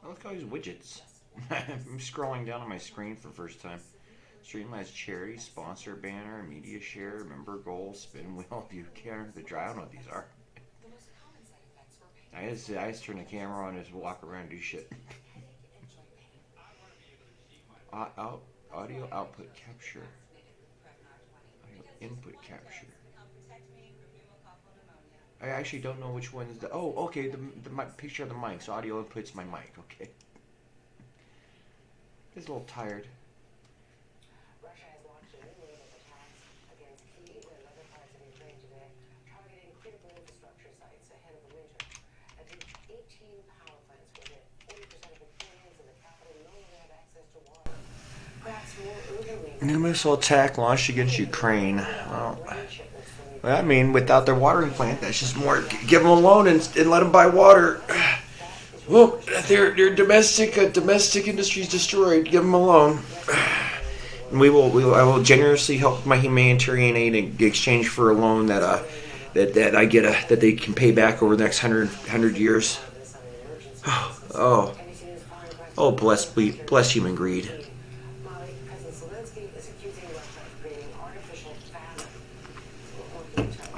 I look at all these widgets. I'm scrolling down on my screen for the first time. Streamlines charity, sponsor banner, media share, member goal, spin wheel, view counter, the drive. I don't know what these are. I just turn the camera on and just walk around and do shit. Audio output capture. Audio input capture. I actually don't know which one is the. Oh, okay. The picture of the mic. So audio input's my mic. Okay. It's a little tired. Russia has launched a new wave of attacks against Kyiv and other parts of Ukraine today, targeting critical infrastructure sites ahead of the winter. At least 18 power plants were hit. 40% of Ukrainians in the capital no longer have access to water. Perhaps more urgently. New missile attack launched against Ukraine. Well, I mean, without their watering plant, that's just more. Give them a loan and let them buy water. Well, their domestic industry is destroyed. Give them a loan. And I will generously help my humanitarian aid in exchange for a loan that I get that they can pay back over the next 100 years. Oh, bless human greed.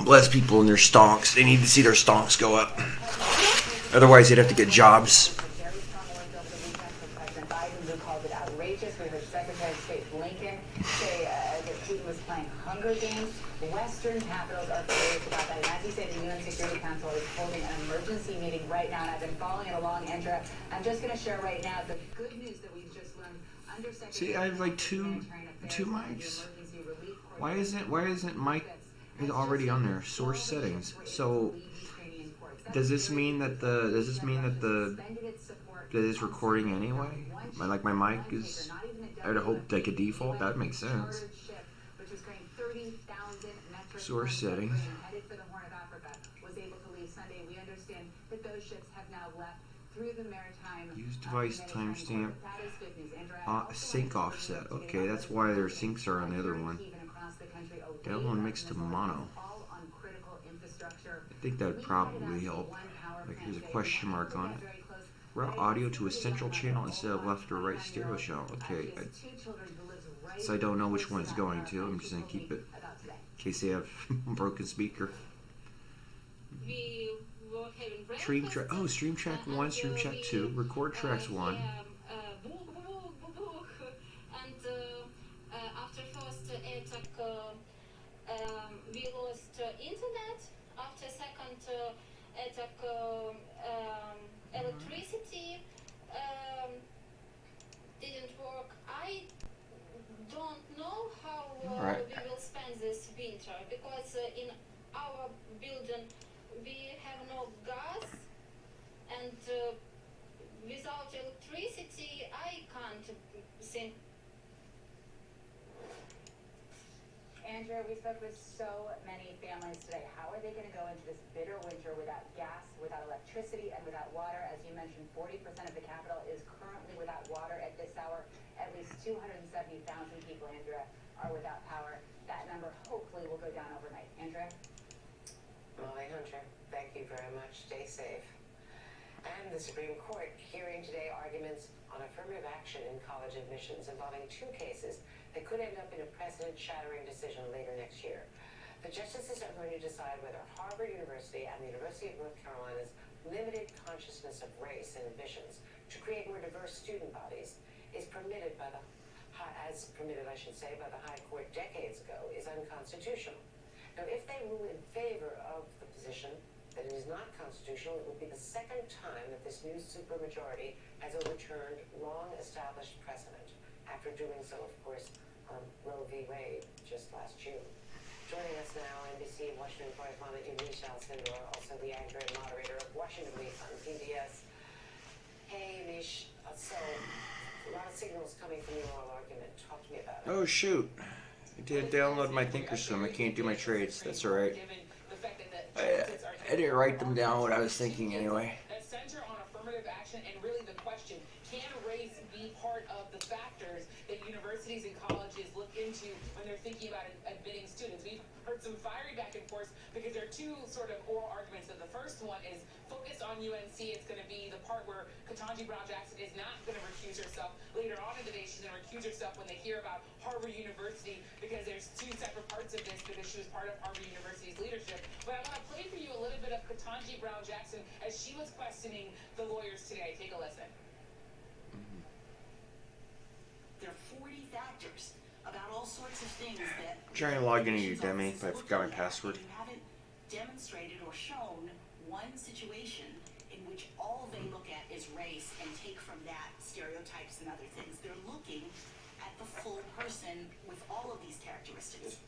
Bless people in their stonks. They need to see their stonks go up. Otherwise, they'd have to get jobs. Western capitals are furious about that. And as you say, the UN Security Council is holding an emergency meeting right now, and I've been following it along, Andrea. I'm just going to share right now the good news that we've just learned. See, I have like two mics. Why isn't mic is already on there? Source settings. So does this mean that that it's recording anyway? My mic is, I'd hope like a default. That makes sense. Source settings. Use device timestamp. Sync offset. Okay, that's why their syncs are on the other one. Download mix to mono. I think that would probably help. Like here's a question mark on it. Route audio to a central channel instead of left or right stereo channel. Okay, so I don't know which one it's going to. I'm just going to keep it in case they have broken speaker. Stream track. Oh, stream track 1, stream track 2. Record tracks 1. After first attack, we lost internet. After second attack, electricity didn't work. I don't know how we will spend this winter because in our building we have no gas, and without electricity I can't think. Andrea, we spoke with so many families today. How are they going to go into this bitter winter without gas, without electricity, and without water? As you mentioned, 40% of the capital is currently without water at this hour. At least 270,000 people, Andrea, are without power. That number hopefully will go down overnight. Andrea? Molly Hunter, thank you very much. Stay safe. And the Supreme Court hearing today arguments on affirmative action in college admissions involving 2 cases that could end up in a precedent-shattering decision later next year. The justices are going to decide whether Harvard University and the University of North Carolina's limited consciousness of race in admissions to create more diverse student bodies is permitted by the High Court decades ago is unconstitutional. Now, if they rule in favor of the position that it is not constitutional, it will be the second time that this new supermajority has overturned long-established precedent, after doing so, of course, on Roe v. Wade just last June. Joining us now, NBC Washington correspondent Michelle Sindor, also the anchor and moderator of Washington Week on PBS. Hey, Mish, so a lot of signals coming from your oral argument. Talk to me about it. Oh, shoot. I didn't download my Thinkorswim. I can't do my trades. That's all right. I didn't write them down what I was thinking anyway. That center on affirmative action and really the question, can race be part of the factors that universities and colleges look into into when they're thinking about admitting students. We've heard some fiery back and forth because there are two sort of oral arguments. And the first one is focused on UNC. It's going to be the part where Ketanji Brown Jackson is not going to recuse herself. Later on in the day, she's going to recuse herself when they hear about Harvard University, because there's two separate parts of this, because she was part of Harvard University's leadership. But I want to play for you a little bit of Ketanji Brown Jackson as she was questioning the lawyers today. Take a listen. There are 40 factors about all sorts of things that... Trying to log into Udemy, but I forgot my password. You haven't demonstrated or shown one situation in which all they look at is race and take from that stereotypes and other things. They're looking at the full person with all of these characteristics.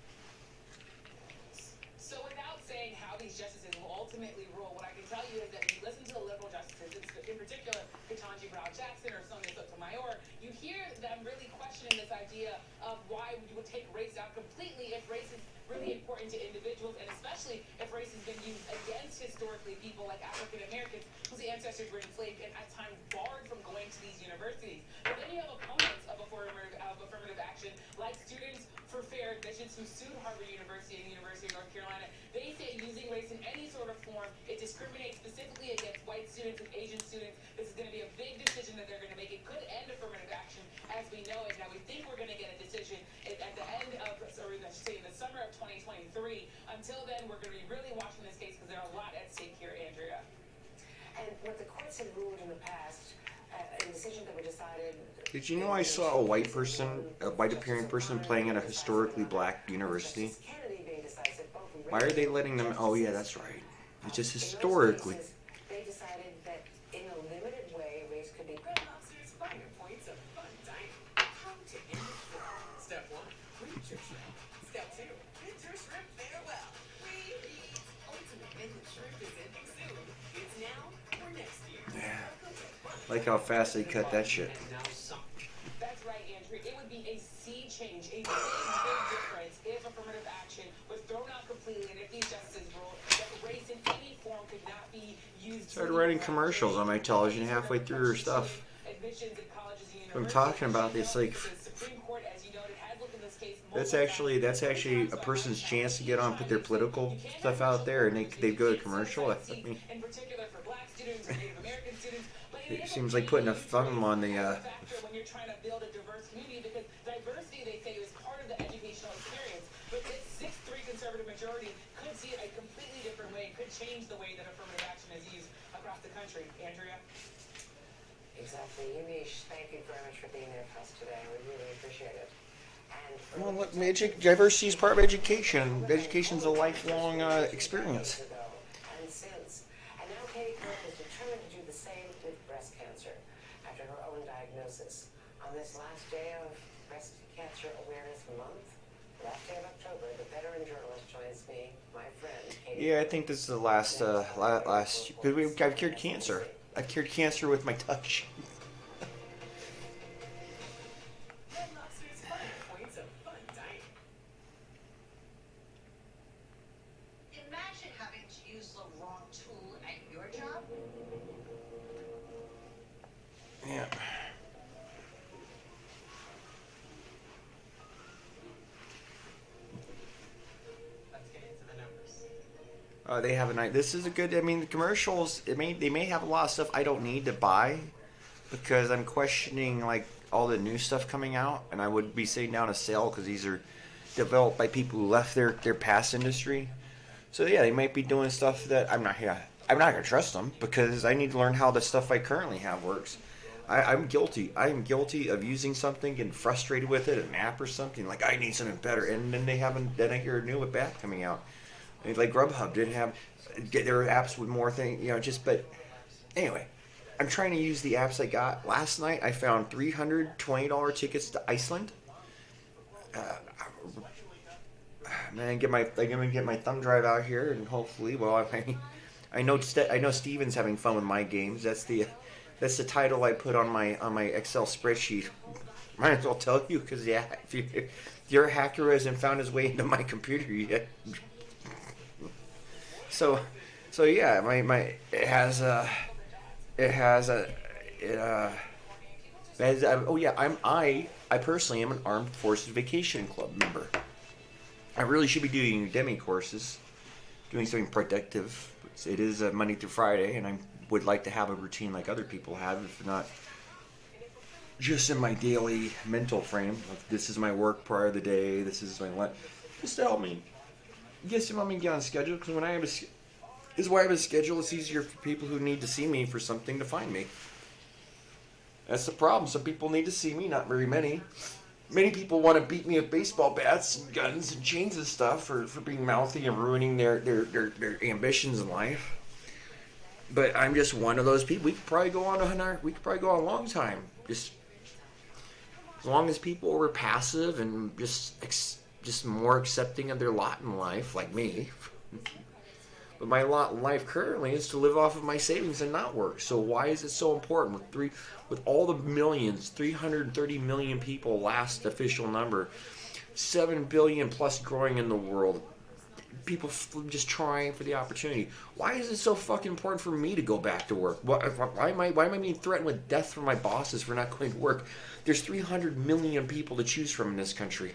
So without saying how these justices will ultimately rule, what I can tell you is that when you listen to the liberal justices, in particular Ketanji Brown Jackson or Sonia Sotomayor, you hear them really questioning this idea of why you would take race out completely if race is really important to individuals, and especially if race has been used against historically people like African Americans whose ancestors were enslaved and at times barred from going to these universities. But then you have opponents of affirmative action, like Students for Fair Admissions, who sued Harvard University and the University of North Carolina. They say using race in any sort of form, it discriminates specifically against white students and Asian students. This is going to be a big decision that they're going to make. It could end affirmative action as we know it. Now, we think we're going to get a decision at the end of, or I should say, in the summer of 2023. Until then, we're going to be really watching this case because there's a lot at stake here, Andrea. And what the courts have ruled in the past, a decision that were decided... Did you know I saw a white person, a white appearing person playing at a historically black university? Why are they letting them? Oh yeah, that's right. It's just historically. They decided that in a limited way, race could be... Red Lobster's 5 points of fun dining. How to end the shrimp. Step 1, freeze your shrimp. Step 2, get your shrimp farewell. Reheat. Ultimate ended shrimp is ending soon. It's now or next year. Yeah. Like how fast they cut that shit. That's right, Andrew. It would be a sea change, a big, big difference if affirmative action was thrown out completely and if these justices ruled that race in any form could not be used. Started writing commercials on my television halfway through her stuff. I'm talking about this, like, that's actually a person's chance to get on, put their political stuff out there, and they go to commercial. I mean, it seems like putting a thumb on the. When you're trying to build a diverse community, because diversity, they say, is part of the educational experience. But this 6-3 conservative majority could see it a completely different way. It could change the way that affirmative action is used across the country. Andrea? Exactly. Yamiche, thank you very much for being there for us today. We really appreciate it. And Well, look, diversity is part of education. Education's a lifelong experience. And since. And now Katie Cook is determined to do the same with breast cancer after her own diagnosis. On this last day of Breast Cancer Awareness Month, last day of October, the veteran journalist joins me, my friend, Katie. Yeah, I think this is the last, because I've cured cancer. I've cured cancer with my touch. Red Lobster's 5 points of fun dining. Imagine having to use the wrong tool at your job. Yeah. Let's get into the numbers. They have a night. This is a good. I mean, the commercials. They may have a lot of stuff I don't need to buy, because I'm questioning like all the new stuff coming out, and I would be sitting down a sale because these are developed by people who left their past industry. So yeah, they might be doing stuff that I'm not gonna trust them, because I need to learn how the stuff I currently have works. I'm guilty. I am guilty of using something, getting frustrated with it, an app or something. Like, I need something better, and then then I hear a new bad coming out. Like Grubhub didn't have, there were apps with more things, but anyway, I'm trying to use the apps I got. Last night I found $320 tickets to Iceland. Man, I'm gonna get my thumb drive out here, and hopefully, I know Steven's having fun with my games. That's the title I put on my Excel spreadsheet. Might as well tell you, because if you're a hacker who hasn't found his way into my computer yet. So yeah, it has Oh yeah, I personally am an Armed Forces Vacation Club member. I really should be doing Udemy courses, doing something productive. It is a Monday through Friday, and I would like to have a routine like other people have, if not just in my daily mental frame. Like, this is my work prior to the day. This is my life. Just to help me get on schedule. Because when I have this is why I have a schedule. It's easier for people who need to see me for something to find me. That's the problem. Some people need to see me, not very many. Many people want to beat me with baseball bats and guns and chains and stuff for being mouthy and ruining their ambitions in life. But I'm just one of those people. We could probably go on a long time. Just as long as people were passive and just more accepting of their lot in life, like me. But my lot in life currently is to live off of my savings and not work. So why is it so important with all the millions, 330 million people, last official number, 7 billion plus growing in the world, people just trying for the opportunity. Why is it so fucking important for me to go back to work? Why am I being threatened with death from my bosses for not going to work? There's 300 million people to choose from in this country.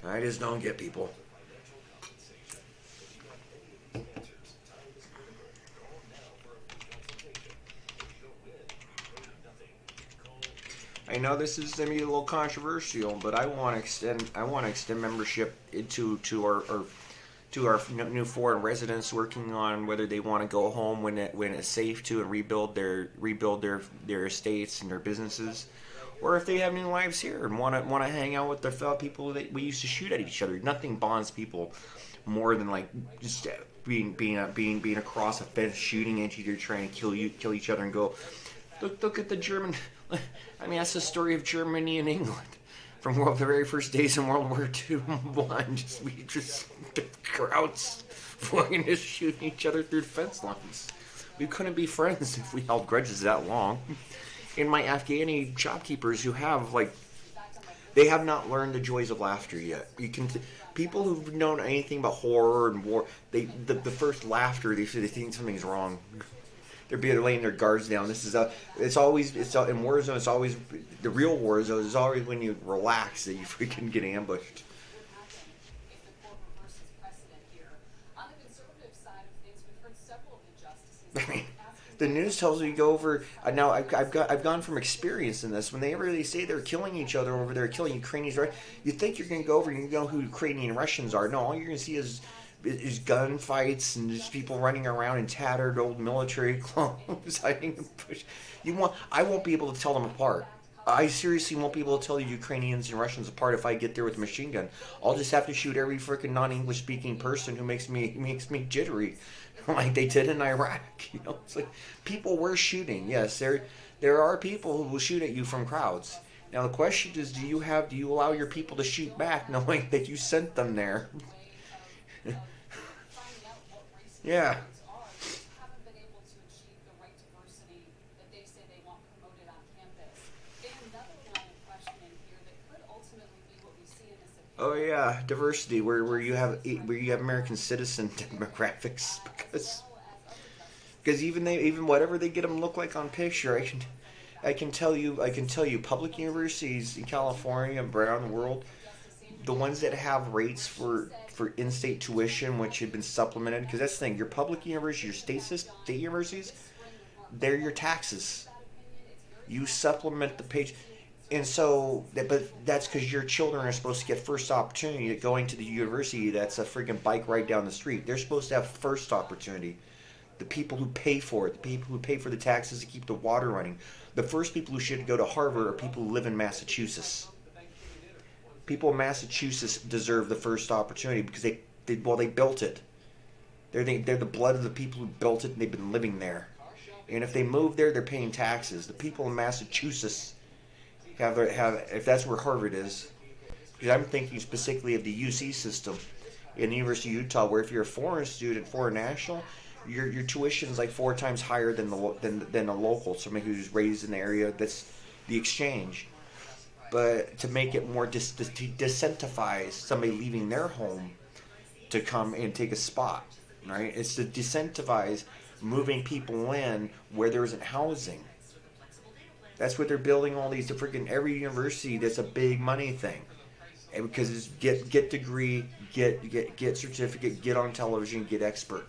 I just don't get people. I know this is going to be a little controversial, but I want to extend membership into our new foreign residents working on whether they want to go home when it's safe to and rebuild their estates and their businesses, or if they have new lives here and want to hang out with their fellow people that we used to shoot at each other. Nothing bonds people more than like just being across a fence, shooting at each other, trying to kill each other, and go. Look at the German. I mean, that's the story of Germany and England from the very first days in World War II. We just the crowds fucking just shooting each other through fence lines. We couldn't be friends if we held grudges that long. And my Afghani shopkeepers who have they have not learned the joys of laughter yet. People who've known anything about horror and war, the first laughter they think something's wrong. They're laying their guards down. It's always in war zone. It's always the real war zone. Is always when you relax that you freaking get ambushed. I mean, the news tells me you go over. Now I've gone from experience in this. Whenever they say they're killing each other over there, killing Ukrainians, right? You think you're going to go over and you know who Ukrainian Russians are. No, all you're going to see is gunfights and just people running around in tattered old military clothes. I won't be able to tell them apart. I seriously won't be able to tell the Ukrainians and Russians apart if I get there with a machine gun. I'll just have to shoot every freaking non-English speaking person who makes me jittery, like they did in Iraq. You know, it's like people were shooting. Yes, there are people who will shoot at you from crowds. Now the question is, do you allow your people to shoot back, knowing that you sent them there? Yeah. Oh yeah, diversity where you have American citizen demographics because even whatever they get them look like on picture, I can tell you public universities in California and around the world, the ones that have rates for in-state tuition, which have been supplemented, because that's the thing, your public universities, your state universities, they're your taxes. You supplement the page, and so, but that's because your children are supposed to get first opportunity at going to the university. That's a freaking bike ride down the street. They're supposed to have first opportunity. The people who pay for it, the people who pay for the taxes to keep the water running, the first people who should go to Harvard are people who live in Massachusetts. People in Massachusetts deserve the first opportunity because they built it. They're the blood of the people who built it, and they've been living there. And if they move there, they're paying taxes. The people in Massachusetts have if that's where Harvard is, because I'm thinking specifically of the UC system in the University of Utah, where if you're a foreign student, foreign national, your tuition's like 4 times higher than a local, somebody who's raised in the area. That's the exchange. But to make it more disincentivize somebody leaving their home to come and take a spot, right? It's to disincentivize moving people in where there isn't housing. That's what they're building all these. Freaking every university, that's a big money thing, and because it's get degree, get certificate, get on television, get expert,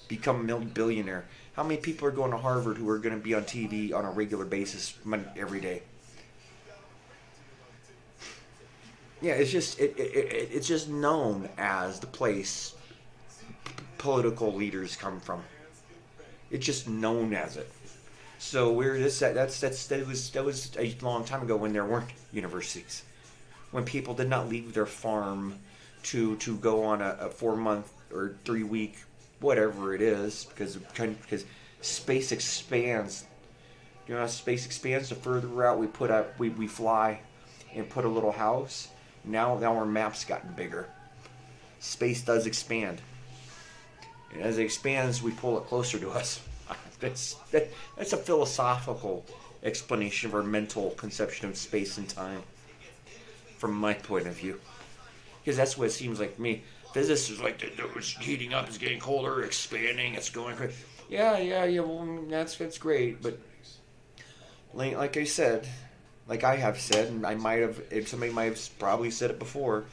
become a billionaire. How many people are going to Harvard who are going to be on TV on a regular basis every day? Yeah, it's just known as the place political leaders come from. It's just known as it. So where this that was a long time ago when there weren't universities, when people did not leave their farm to go on a 4-month or 3-week whatever it is because space expands. You know, as space expands, the further out we fly, and put a little house. Now our map's gotten bigger. Space does expand. And as it expands, we pull it closer to us. That's a philosophical explanation of our mental conception of space and time, from my point of view. Because that's what it seems like to me. Physicists are like, it's heating up, it's getting colder, expanding, it's going crazy. Yeah. Well, that's great, but like I said, like I have said, and somebody might have probably said it before.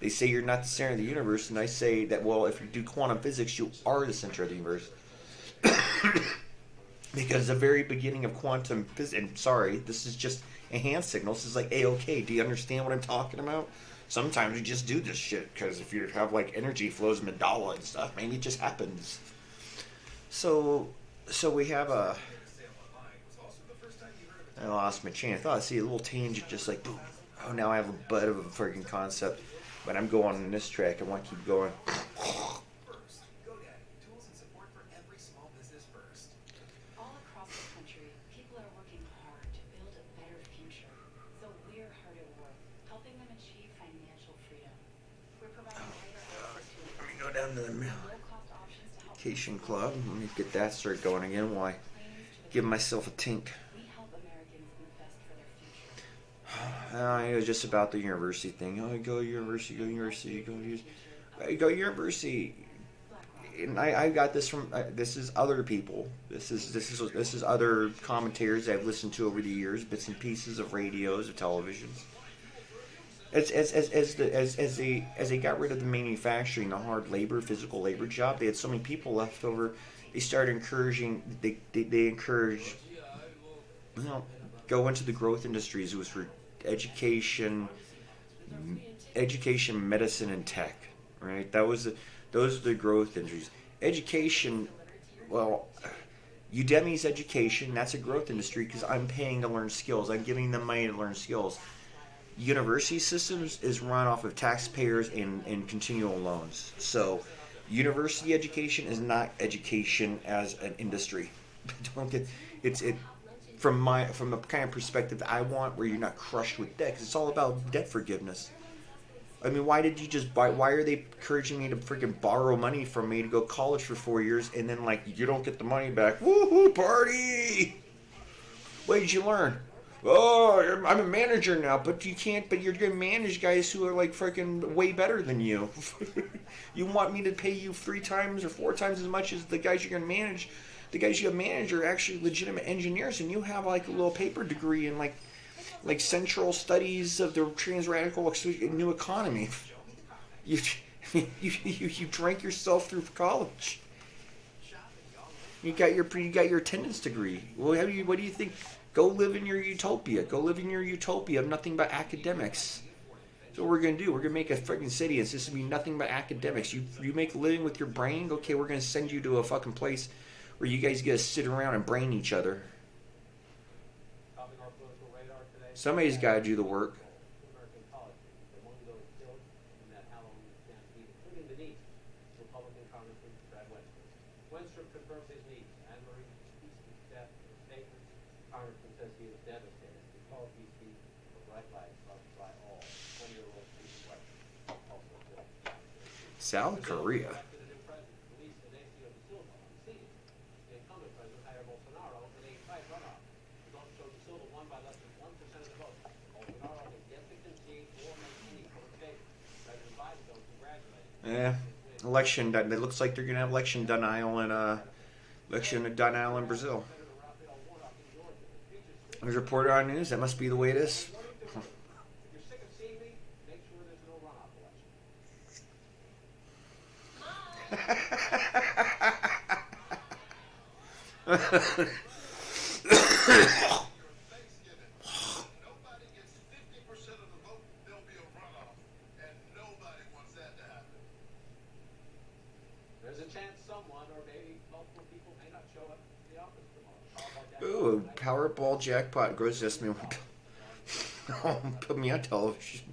They say you're not the center of the universe, and I say that, well, if you do quantum physics, you are the center of the universe. Because the very beginning of quantum physics, and sorry, this is just a hand signal. This is like A-OK. Do you understand what I'm talking about? Sometimes you just do this shit, because if you have like energy flows, mandala and stuff, maybe it just happens. So we have a... I lost my chain of thought. See, a little tangent, just like, boom. Oh, now I have a bit of a freaking concept. But I'm going on this track. I want to keep going. All across the country, people are working hard to build a better future. So we're hard at work, helping them achieve financial freedom. We're providing greater access to Let me go down to the low-cost options to help Vacation Club. Let me get that start going again. Why? Give myself a tink. we help Americans invest for their future. It was just about the university thing. Oh, go university, go university, go university. And I got this from this is other people. This is other commentators I've listened to over the years, bits and pieces of radios, of televisions. As they got rid of the manufacturing, the hard labor, physical labor job, they had so many people left over. They started encouraging. They encouraged, go into the growth industries. It was for education, medicine, and tech. Right? Those are the growth industries. Education, well, Udemy's education. That's a growth industry because I'm paying to learn skills. I'm giving them money to learn skills. University systems is run off of taxpayers and continual loans. So, university education is not education as an industry. Don't get from the kind of perspective I want, where you're not crushed with debt. 'Cause it's all about debt forgiveness. I mean, why did you just buy? Why are they encouraging me to freaking borrow money from me to go to college for 4 years and then like you don't get the money back? Woohoo party! What did you learn? Oh, I'm a manager now, but you can't. But you're gonna manage guys who are like freaking way better than you. You want me to pay you 3 times or 4 times as much as the guys you're gonna manage? The guys you manage are actually legitimate engineers, and you have like a little paper degree in like central studies of the transradical new economy. You drank yourself through college. You got your attendance degree. Well, what do you think? Go live in your utopia. Go live in your utopia of nothing but academics. That's what we're going to do. We're going to make a freaking city. It's just going to be nothing but academics. You make a living with your brain? Okay, we're going to send you to a fucking place where you guys get to sit around and brain each other. Somebody's got to do the work. South Korea. Election done. It looks like they're gonna have election denial in Brazil. There's a reporter on news. That must be the way it is. If you're sick of seeing me, make sure there's no runoff election. Thanksgiving, nobody gets 50% of the vote, there'll be a runoff, and nobody wants that to happen. There's a chance someone or maybe multiple people may not show up to the office tomorrow. Ooh, Powerball jackpot gross estimate. Put me on television.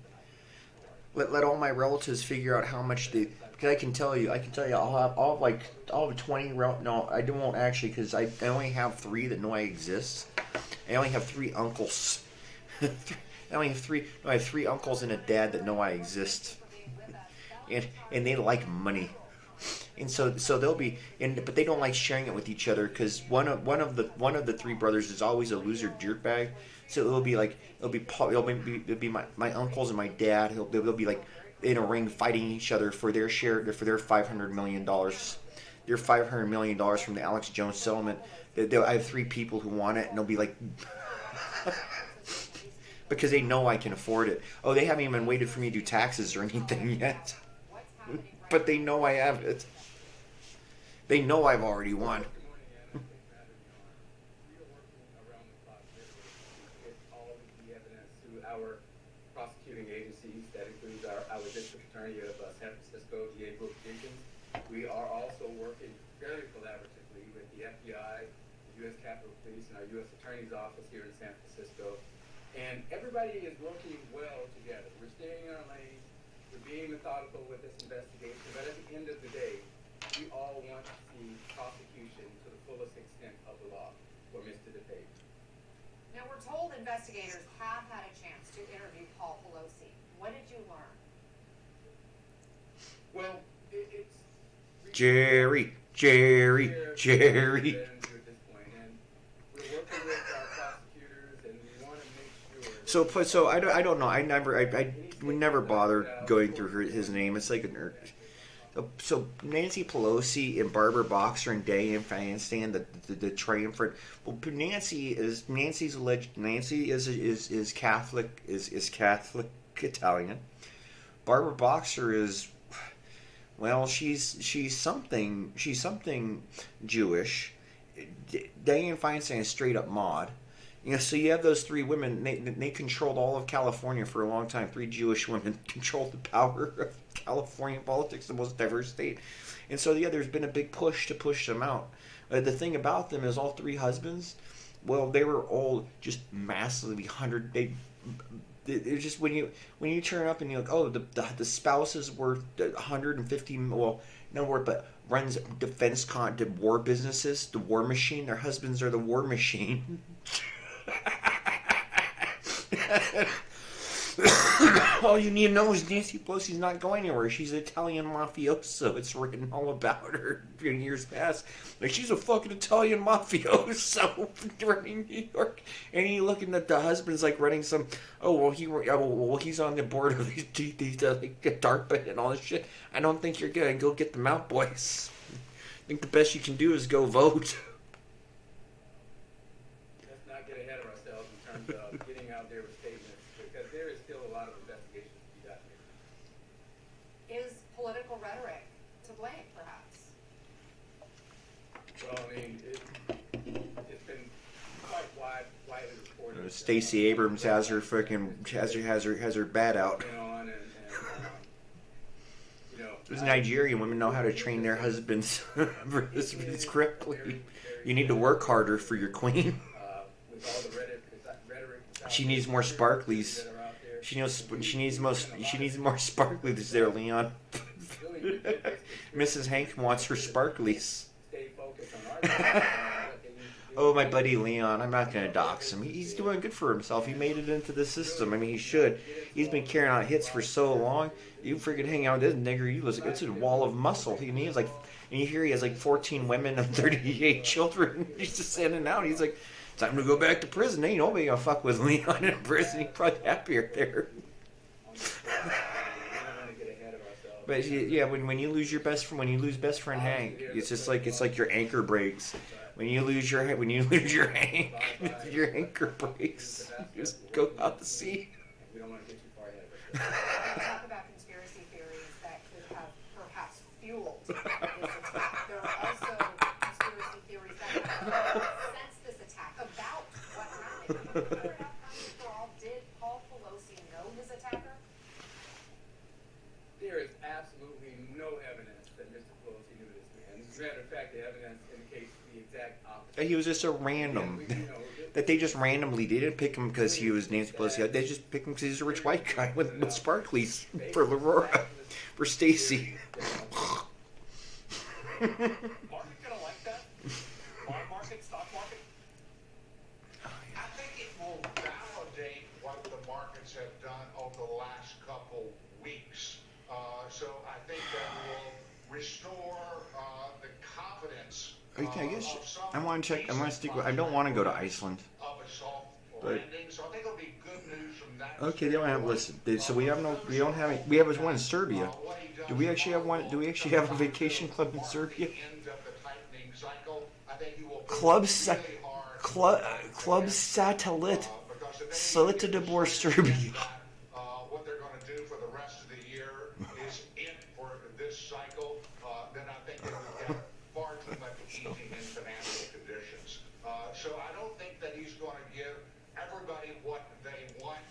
Let all my relatives figure out how much they. Because I can tell you, I'll have 20. No, I won't actually, because I only have 3 that know I exist. I only have 3 uncles. I have 3 uncles and a dad that know I exist, and they like money. And so they'll be, but they don't like sharing it with each other because one of the 3 brothers is always a loser dirtbag. So it'll be my uncles and my dad. They'll be like in a ring fighting each other for their share, for their $500 million. Their $500 million from the Alex Jones settlement. I have 3 people who want it, and they'll be like. Because they know I can afford it. Oh, they haven't even waited for me to do taxes or anything yet. But they know I have it. They know I've already won. We are working around the clock to get all of the evidence to our prosecuting agencies. That includes our district attorney of San Francisco, DA Brooke Jenkins. We are also working very collaboratively with the FBI, the U.S. Capitol Police, and our U.S. Attorney's Office here in San Francisco. And everybody is working well together. We're staying in our lanes. We're being methodical with this investigation. But at the end of the day, we all want to see prosecution to the fullest extent of the law for Mr. DePage. Now, we're told investigators have had a chance to interview Paul Pelosi. What did you learn? Well, it's... Jerry. At this point, and we're working with our prosecutors, and we want to make sure... So I don't know. I would never bother going through his name. It's like a nerd. So Nancy Pelosi and Barbara Boxer and Dianne Feinstein, the triumvirate. Well, Nancy is Catholic Catholic Italian. Barbara Boxer is, well, she's something Jewish. Dianne Feinstein is straight up mod. You know, so you have those 3 women. They controlled all of California for a long time. 3 Jewish women controlled the power of California politics, the most diverse state. And so, yeah, there's been a big push to push them out. The thing about them is all 3 husbands, well, they were all just massively 100. It's just when you turn up and you're like, oh, the spouses were 150. Well, no word, but runs war businesses, the war machine. Their husbands are the war machine. All you need to know is Nancy Pelosi's not going anywhere. She's an Italian mafioso. It's written all about her in years past. Like, she's a fucking Italian mafioso running New York. And you looking at the husband's like running some. He's on the board of these like DARPA and all this shit. I don't think you're gonna go get them out, boys. I think the best you can do is go vote. Let's not get ahead of ourselves in terms of getting out there with statements, because there is still a lot of investigation to be done here. Is political rhetoric to blame, perhaps? Well, I mean, it's been quite widely reported. Stacey Abrams has her bat out. Those Nigerian women know how to train their husbands correctly. You need to work harder for your queen. She needs more sparklies. She needs more sparklies there, Leon. Mrs. Hank wants her sparklies. Oh, my buddy Leon, I'm not going to dox him. He's doing good for himself. He made it into the system. I mean, he should. He's been carrying out hits for so long. You freaking hang out with this nigger, it's a wall of muscle. And you hear he has like 14 women and 38 children. He's just sending out. He's like, time to go back to prison. Ain't nobody gonna fuck with Leon in prison. He's probably happier there. But yeah, when you lose your best friend, Hank, it's like your anchor breaks. When you lose your anchor brace, you just go out to sea. We don't want to get too far ahead of We ourselves. talk about conspiracy theories that could have perhaps fueled this attack. There are also conspiracy theories that have since this attack about what happened. Can you figure it out, Congressman Paul? Did Paul Pelosi know his attacker? There is absolutely no evidence that Mr. Pelosi knew this man. As a matter of fact, the evidence indicates the exact opposite. He was just a random. That they just randomly didn't pick him because he was Nancy Pelosi. They just picked him because he's a rich white guy with sparklies for Aurora, for Stacy. Market gonna like that? Bond market, stock market? I think it will validate what the markets have done over the last couple weeks. So I think that will restore the confidence. I guess I want to check. I want to stick with. I don't want to go to Iceland. Of a soft But- landing. So I think it'll be good news from that. Okay, they don't have. Listen, so we have no. We don't have. We have one in Serbia. Do we actually have one? Do we actually have a vacation club in Serbia? Club Satellite. Solita de Bor, Serbia. What they're going to do for the rest of the year is it for this cycle. Then I think they will get far too much easing in financial conditions. So I don't think that he's going to give everybody what they want,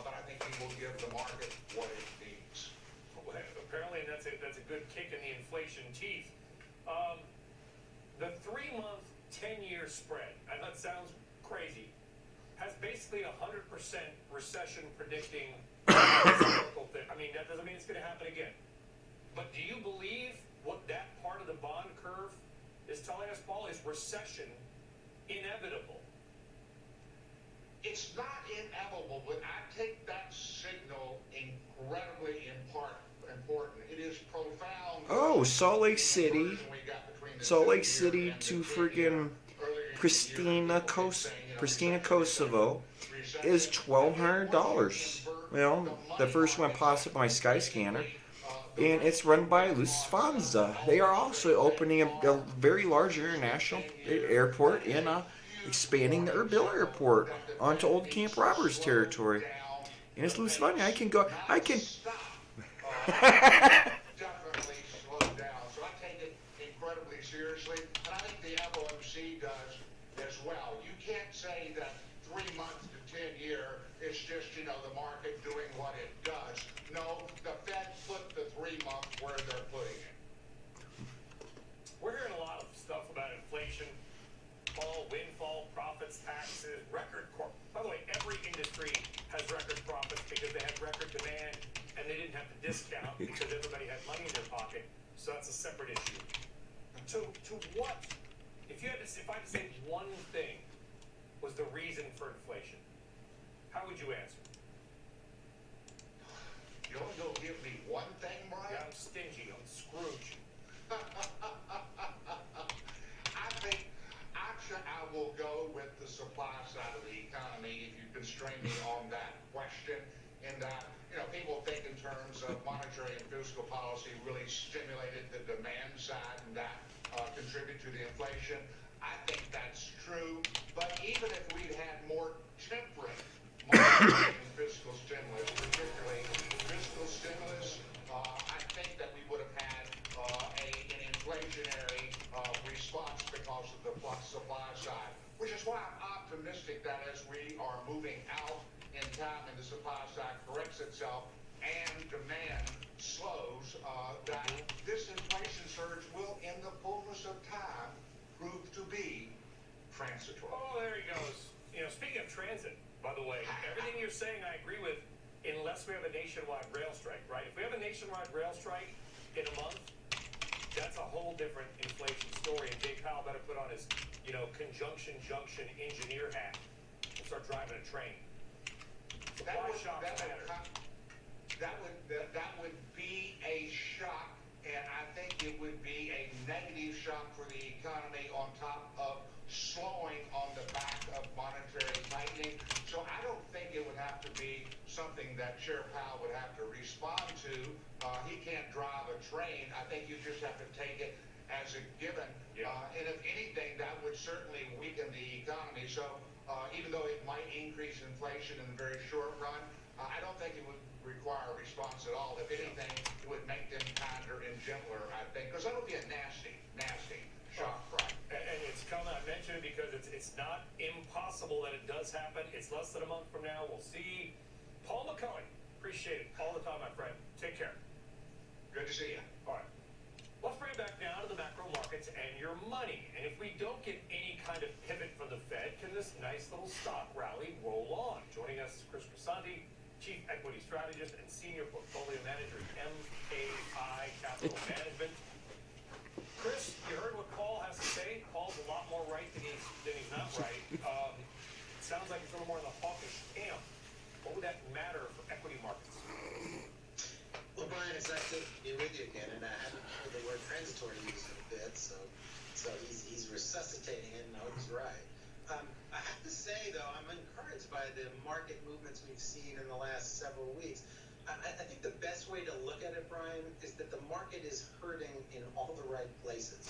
but I think he will give the market what it needs. Well, apparently that's a good kick in the inflation teeth. The 3-month, 10-year spread, and that sounds crazy, has basically 100% recession predicting historical thing. I mean, that doesn't mean it's going to happen again. But do you believe what that part of the bond curve is telling us, Paul, is recession inevitable? It's not inevitable, but I take that signal incredibly important. It is profound. Oh, Salt Lake City. Salt Lake City to friggin' Pristina, Kosovo is $1,200. Well, the first one possible by Skyscanner, and it's run by Lufthansa. They are also opening a very large international airport and expanding the Erbil Airport onto Old Camp Roberts territory. And it's Lufthansa. I can go. I can. Definitely slowed down. So I take it incredibly seriously, and I think the FOMC does as well. You can't say that 3 months to 10-year is just, the market doing what it does. No, the Fed put the 3 months where they're putting it. We're hearing a lot of stuff about inflation, windfall, profits, taxes, record corp. By the way, every industry has record profits because they had record demand and they didn't have to discount because everybody had money in their pocket. So that's a separate issue. To what, if I had to say one thing was the reason for inflation, how would you answer? You only go give me one thing, Brian? Yeah, I'm stingy. I'm Scrooge. I will go with the supply side of the economy if you constrain me on that question. In that, people think in terms of monetary and fiscal policy really stimulated the demand side and that contributed to the inflation. I think that's true. But even if we'd had more temperate monetary and fiscal stimulus, particularly fiscal stimulus, I think that we would have had an inflationary response because of the supply side, which is why I'm optimistic that as we are moving out in time and the supply side corrects itself and demand slows, that this inflation surge will, in the fullness of time, prove to be transitory. Oh, there he goes. Speaking of transit, by the way, everything you're saying I agree with, unless we have a nationwide rail strike, right? If we have a nationwide rail strike in a month, that's a whole different inflation story. And Jay Powell better put on his, conjunction junction engineer hat and start driving a train. Supply shocks matter. That would be a shock, and I think it would be a negative shock for the economy on top of slowing on the back of monetary tightening. So I don't think it would have to be something that Chair Powell would have to respond to. He can't drive a train. I think you just have to take it as a given. And if anything, that would certainly weaken the economy. So even though it might increase inflation in the very short run, I don't think it would require a response at all. If anything, it would make them kinder and gentler, I think, because that would be a nasty, nasty shock price. And it's come, I mentioned it because it's not impossible that it does happen. It's less than a month from now. We'll see. Paul McCoy, appreciate it all the time, my friend. Take care. Good to see you. All right. Let's bring it back down to the macro markets and your money. And if we don't get any kind of pivot from the Fed, can this nice little stock rally roll on? Joining us is Chris Grisanti, Chief Equity Strategist and Senior Portfolio Manager at MAI Capital Management. Chris, you heard what Paul has to say. Paul's a lot more right than he's not right. Sounds like he's a little more in the hawkish camp. What would that matter for equity markets? Well, Brian, it's nice to be with you again, and I haven't heard the word transitory used in a bit, so he's resuscitating it, and I hope he's right. I have to say, though, I'm encouraged by the market movements we've seen in the last several weeks. I think the best way to look at it, Brian, is that the market is hurting in all the right places.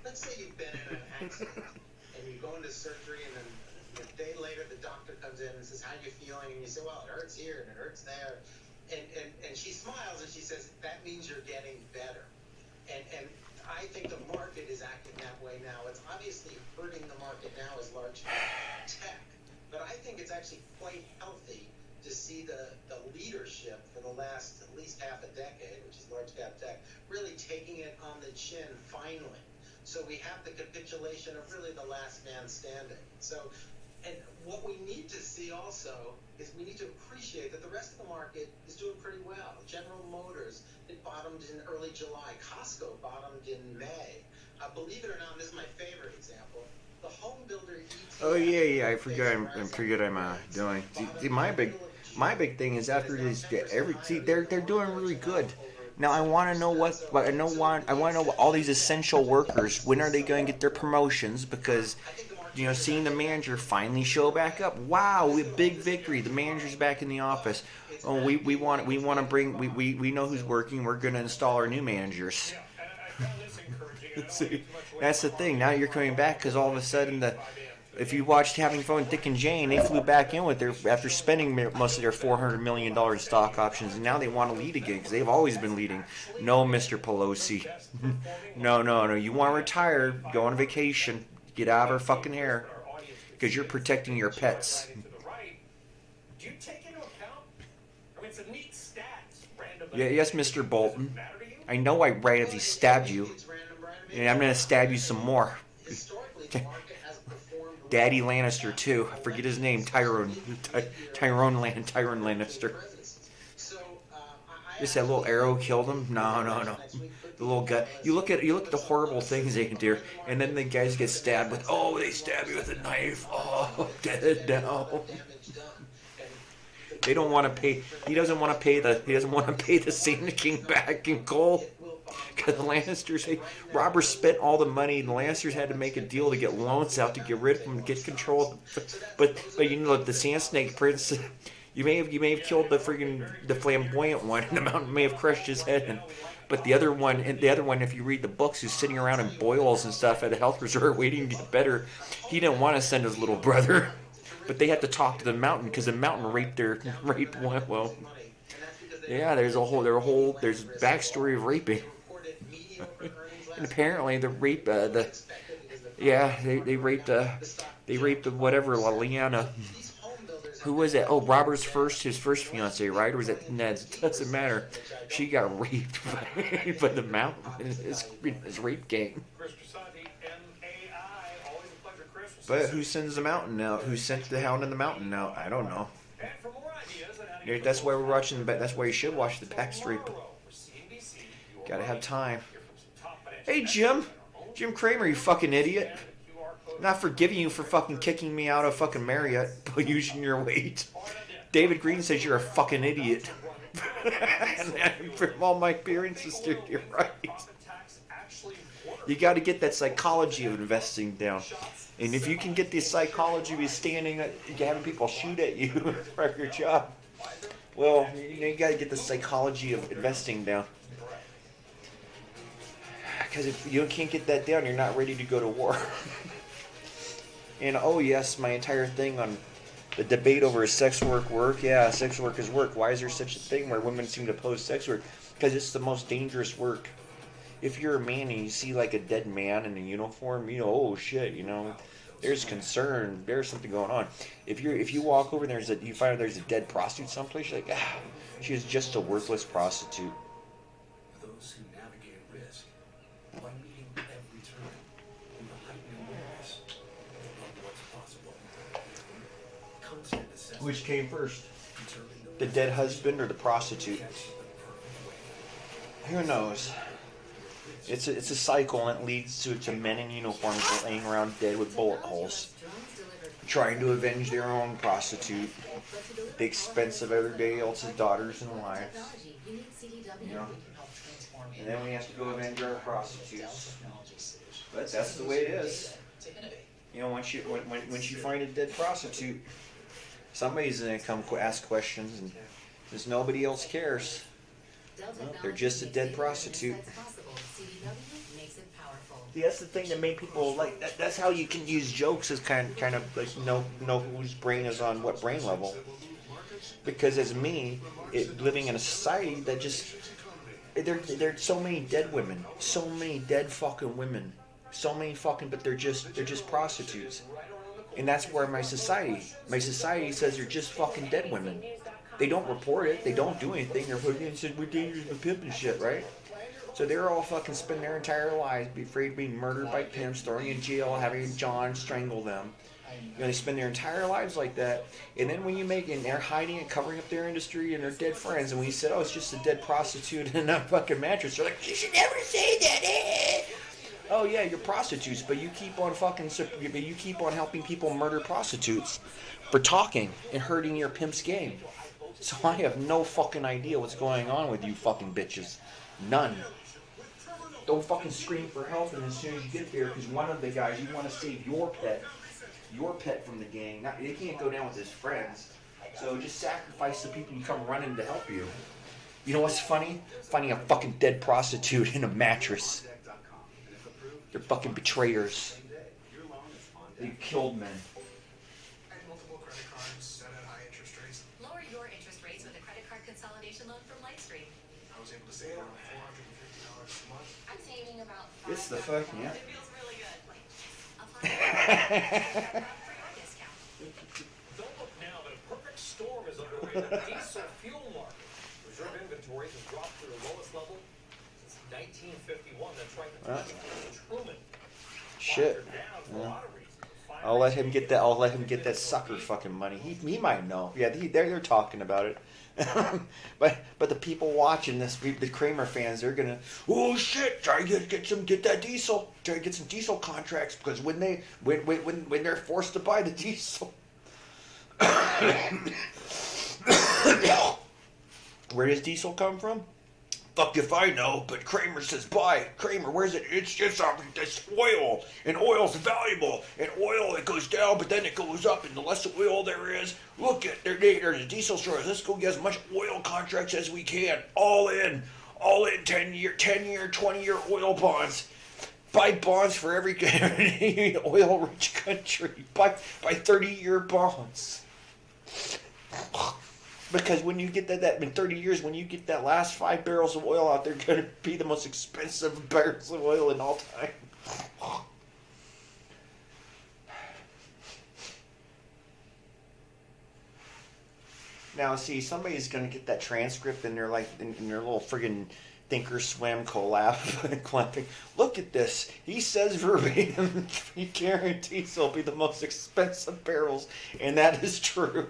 Let's say you've been in an accident, and you go into surgery, and then a day later the doctor comes in and says, how are you feeling? And you say, well, it hurts here, and it hurts there. And she smiles and she says, that means you're getting better. And I think the market is acting that way now. It's obviously hurting the market now as large cap tech. But I think it's actually quite healthy to see the leadership for the last at least half a decade, which is large cap tech, really taking it on the chin finally. So we have the capitulation of really the last man standing. And what we need to see also is we need to appreciate that the rest of the market is doing pretty well. General Motors, it bottomed in early July. Costco bottomed in May. Believe it or not, this is my favorite example. The home builder ETF. Oh yeah, I forget I'm doing. See, my big thing is after this, they're doing really good. Now I want to know I want to know what all these essential workers, when are they going to get their promotions? Because seeing the manager finally show back up. Wow, we have big victory. The manager's back in the office. Oh, we want to bring. We know who's working. We're going to install our new managers. See, that's the thing. Now you're coming back because all of a sudden if you watched Having Fun with Dick and Jane, they flew back in with after spending most of their $400 million in stock options, and now they want to lead again because they've always been leading. No, Mr. Pelosi. No. You want to retire? Go on vacation. Get out of our fucking hair because you're protecting your pets. Do you take into account? I mean, it's a neat stats. Yeah, yes, Mr. Bolton. I know I rightly stabbed you, and I'm gonna stab you some more. Daddy Lannister too. I forget his name. Tyrone Lannister. Just that little arrow killed him. No. The little gut. You look at the horrible things they can do, and then the guys get stabbed with. Oh, they stab you with a knife. Oh, dead down. They don't want to pay. He doesn't want to pay the Sand King back in gold. Because the Lannisters, Robert spent all the money, and the Lannisters had to make a deal to get loans out to get rid of him, to get control. But the Sand Snake Prince, you may have killed the flamboyant one, and the mountain may have crushed his head in. But the other one, if you read the books, who's sitting around in boils and stuff at a health resort waiting to get better, he didn't want to send his little brother. But they had to talk to the mountain because the mountain raped one. Well, yeah, there's backstory of raping. And apparently the rape, they raped whatever, Liliana. Who was it? Oh, Robert's his first fiance, right? Or was it Ned's? It doesn't matter. She got raped by the mountain in his rape gang. But who sends the mountain out? Who sent the hound in the mountain out? I don't know. That's why we're watching. That's why you should watch the backstory. Gotta have time. Hey, Jim Cramer, you fucking idiot. I'm not forgiving you for fucking kicking me out of fucking Marriott by using your weight. David Green says you're a fucking idiot. From all my appearances, dude, you're right. You got to get that psychology of investing down. And if you can get the psychology of standing, having people shoot at you for your job, well, you got to get the psychology of investing down. Because if you can't get that down, you're not ready to go to war. And oh yes, my entire thing on the debate over sex work. Yeah, sex work is work. Why is there such a thing where women seem to oppose sex work? Because it's the most dangerous work. If you're a man and you see like a dead man in a uniform, you know, oh shit, you know, there's concern, there's something going on. If you walk over and you find there's a dead prostitute someplace, you're like, ah, she is just a worthless prostitute. Those who navigate risk by meeting every turn with a heightened awareness of what's possible. Constant assessment. Which came first, the dead husband or the prostitute? Who knows? It's a cycle, and it leads to men in uniforms laying around dead with bullet holes, trying to avenge their own prostitute at the expense of everybody else's daughters and wives. You know? And then we have to go avenge our prostitutes. But that's the way it is. You know, once you find a dead prostitute, somebody's gonna come ask questions, and because nobody else cares. Well, they're just a dead prostitute. See, that's the thing that made people like that. That's how you can use jokes as kind of like know whose brain is on what brain level. Because as me, living in a society that just there's so many dead women, so many dead fucking women, so many fucking, but they're just prostitutes, and that's where my society says they're just fucking dead women. They don't report it. They don't do anything. They're putting in said we're dangerous with pimp and shit, right? So they're all fucking spend their entire lives be afraid of being murdered by pimps, thrown in jail, having John strangle them. You know, they spend their entire lives like that. And then when you make it, and they're hiding it, covering up their industry and their dead friends. And when you said, oh, it's just a dead prostitute in a fucking mattress, they're like, you should never say that. Oh yeah, you're prostitutes, but you keep on helping people murder prostitutes for talking and hurting your pimp's game. So I have no fucking idea what's going on with you fucking bitches. None. Don't fucking scream for help as soon as you get there, because one of the guys, you want to save your pet from the gang. Not, they can't go down with his friends. So just sacrifice the people who come running to help you. You know what's funny? Finding a fucking dead prostitute in a mattress. They're fucking betrayers. They killed men. It's the fucking, yeah. It feels really good. Don't look now, but a perfect storm is underway in the diesel fuel market. Reserve inventories have dropped to their lowest level since 1951. That's right, the time of Truman. Shit. Yeah. I'll let him get that. I'll let him get that sucker fucking money. He might know. Yeah, they're talking about it. but the people watching this, the Kramer fans, they're gonna, oh shit, try to get that diesel, try to get some diesel contracts, because when they're forced to buy the diesel, where does diesel come from? Fuck if I know, but Kramer says buy. Kramer, where's it? It's just this oil, and oil's valuable, and oil, it goes down, but then it goes up, and the less oil there is, look at, there's a diesel shortage. Let's go get as much oil contracts as we can. All in 10-year, 20-year oil bonds. Buy bonds for every oil-rich country. Buy 30-year bonds. Because when you get that in 30 years, when you get that last 5 barrels of oil out, they're going to be the most expensive barrels of oil in all time. Now, see, somebody's going to get that transcript in their little friggin' Thinkorswim collab clapping. Look at this. He says verbatim, he guarantees they'll be the most expensive barrels, and that is true.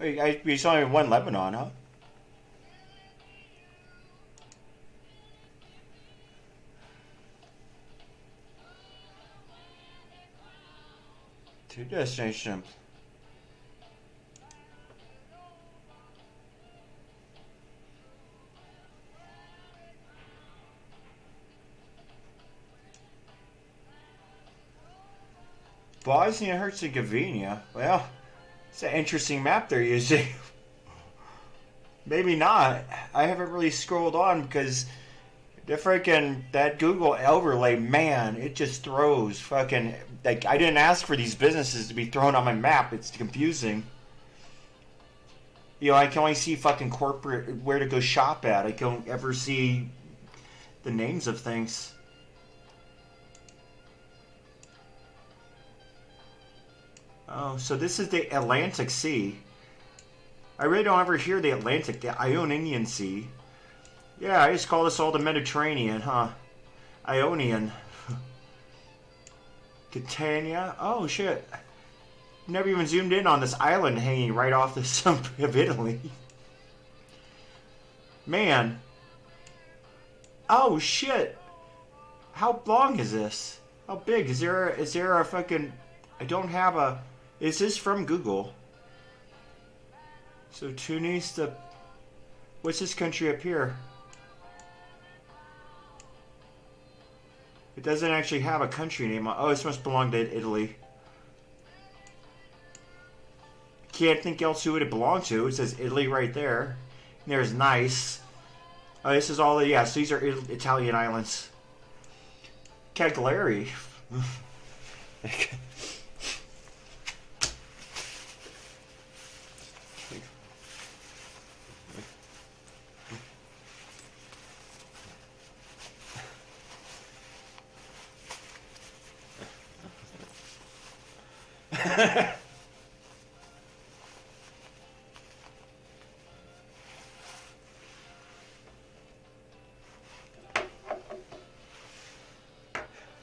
You saw only one Lebanon, huh? Two destinations. Bosnia Herzegovina. Well, it's an interesting map they're using. Maybe not. I haven't really scrolled on because the freaking that Google overlay, man, it just throws fucking like I didn't ask for these businesses to be thrown on my map. It's confusing. You know, I can only see fucking corporate where to go shop at. I don't ever see the names of things. Oh, so this is the Atlantic Sea. I really don't ever hear the Atlantic, the Ionian Sea. Yeah, I just call this all the Mediterranean, huh? Ionian. Catania? Oh, shit. Never even zoomed in on this island hanging right off the stump of Italy. Man. Oh, shit. How long is this? How big? Is there a fucking... I don't have a... Is this from Google? So Tunis to... What's this country up here? It doesn't actually have a country name. Oh, this must belong to Italy. Can't think else who it belong to. It says Italy right there. And there's Nice. Oh, this is all the... Yes, these are Italian islands. Cagliari.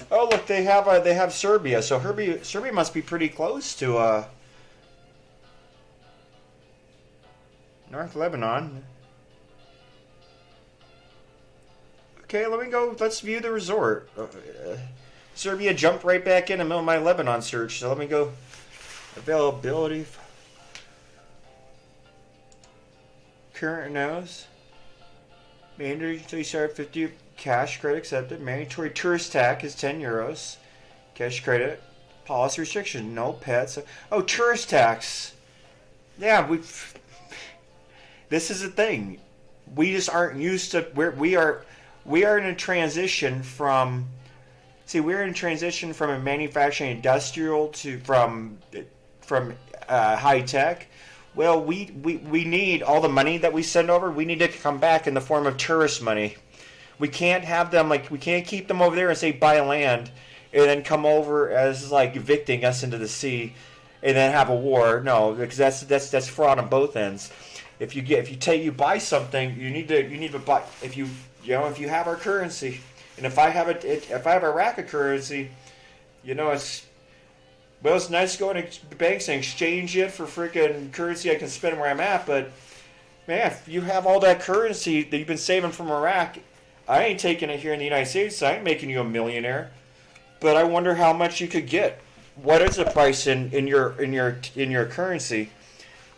Oh, look, they have Serbia. So Serbia must be pretty close to North Lebanon. Okay, let me go. Let's view the resort. Serbia jumped right back in the middle of my Lebanon search. So let me go. Availability. Current no's. Mandatory until you start 50 cash credit accepted. Mandatory tourist tax is 10 euros. Cash credit. Policy restriction. No pets. Oh, tourist tax. Yeah, this is the thing. We just aren't used to we are in a transition from. See, we're in transition from a manufacturing industrial to from high tech. Well, we need all the money that we send over. We need to come back in the form of tourist money. We can't have them we can't keep them over there and say buy land, and then come over as evicting us into the sea, and then have a war. No, because that's fraud on both ends. If you buy something, you need to buy. If you have our currency, and if I have Iraq currency, it's nice to go in the banks and exchange it for freaking currency I can spend where I'm at. But man, if you have all that currency that you've been saving from Iraq, I ain't taking it here in the United States. So I ain't making you a millionaire. But I wonder how much you could get. What is the price in your currency?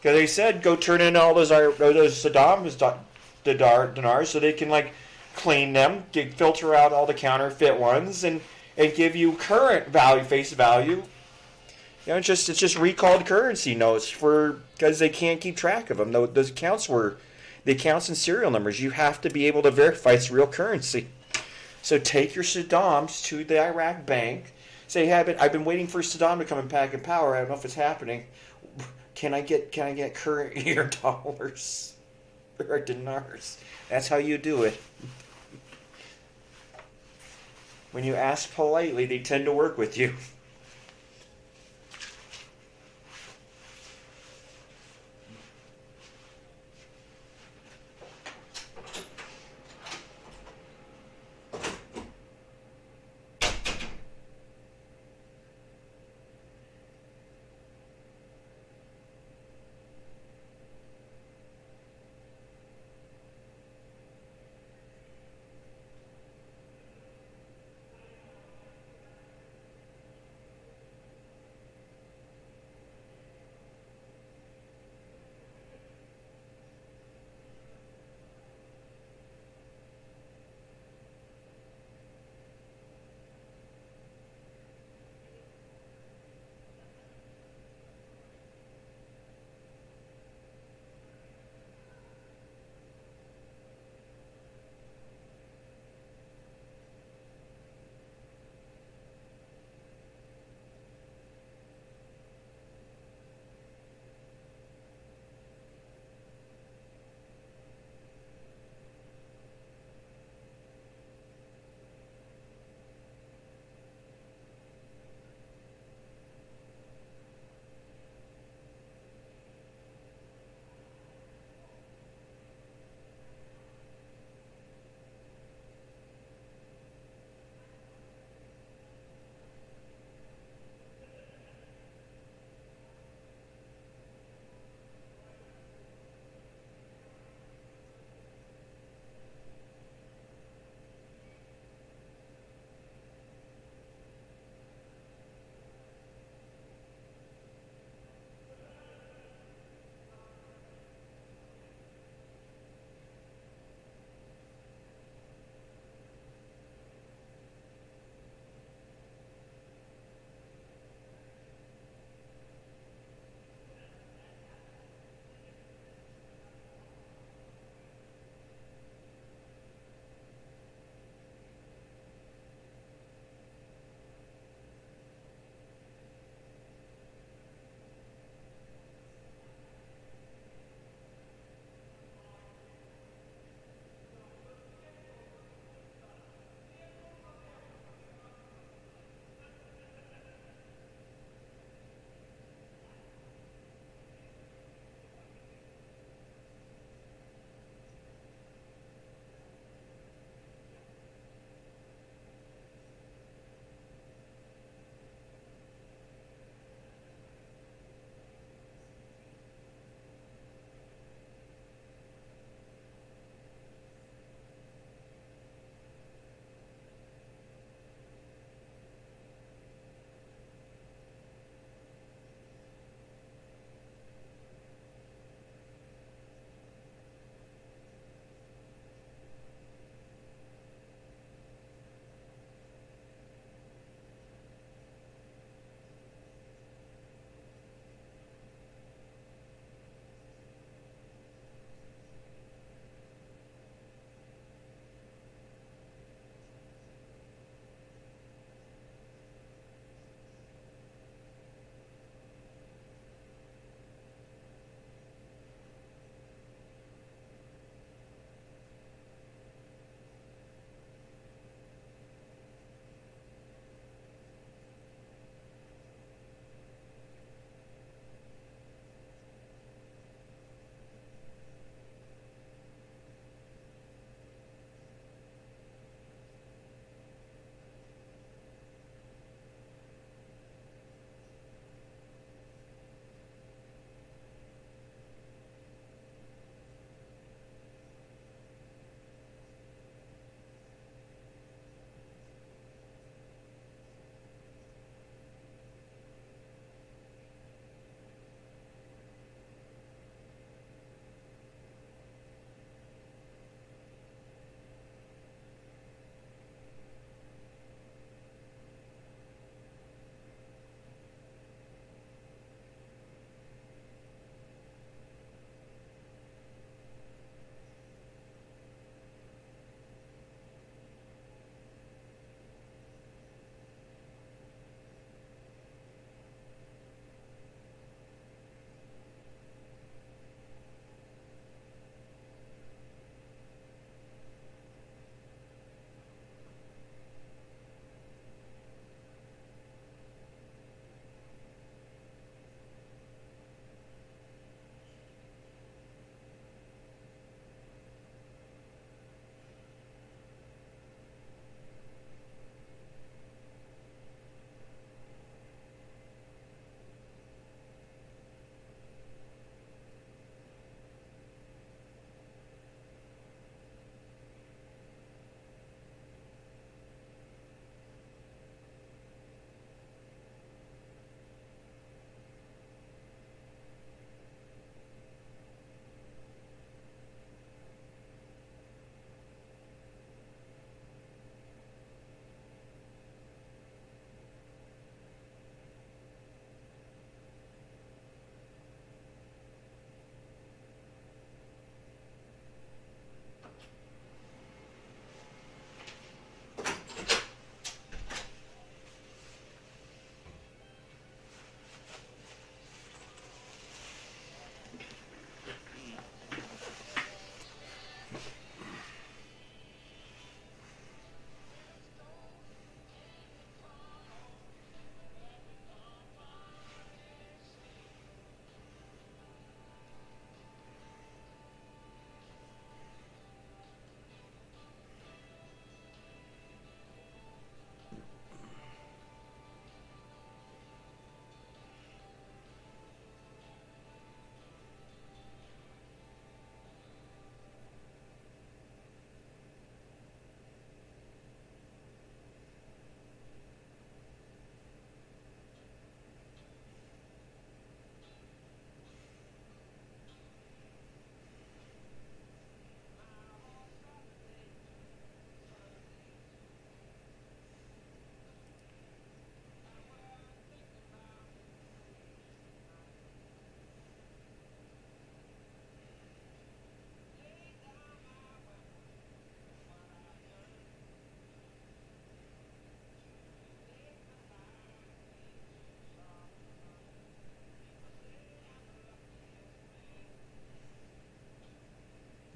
Because they said go turn in all those Saddam's dinars so they can clean them, filter out all the counterfeit ones, and give you current value, face value. It's just recalled currency notes because they can't keep track of them. Those accounts the accounts and serial numbers. You have to be able to verify it's real currency. So take your Saddams to the Iraq bank. Say, hey, I've been waiting for Saddam to come back in power. I don't know if it's happening. Can I get current year dollars or dinars? That's how you do it. When you ask politely, they tend to work with you.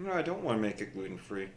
No, I don't want to make it gluten free.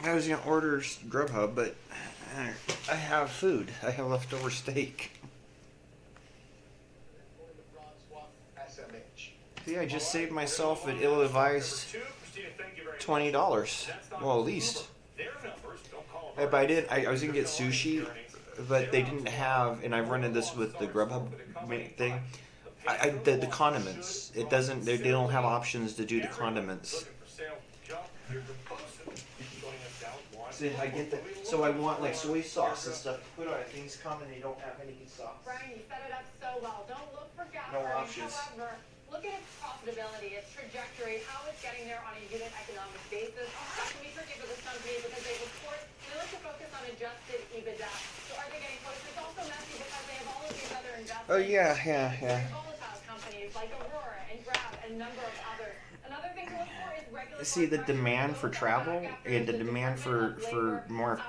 I was gonna order Grubhub, but I have food. I have leftover steak. See, I just saved myself an ill-advised $20. Well, at least. But I did. I was gonna get sushi, but they didn't have. And I rented this with the Grubhub thing. The condiments. It doesn't. They don't have options to do the condiments. See, I get that. So I want like soy sauce and stuff to put on it. Things come and they don't have any sauce. Brian, you set it up so well. Don't look for gap No earnings. options. However, look at its profitability, its trajectory, how it's getting there on a unit economic basis. That can be tricky for this company because they like to focus on adjusted EBITDA. So are they getting close? It's also messy because they have all of these other investments. Oh yeah. Very volatile companies like Aurora and Grab and a number of others. Another thing to look for is regulatory. See, the demand for travel and the demand for more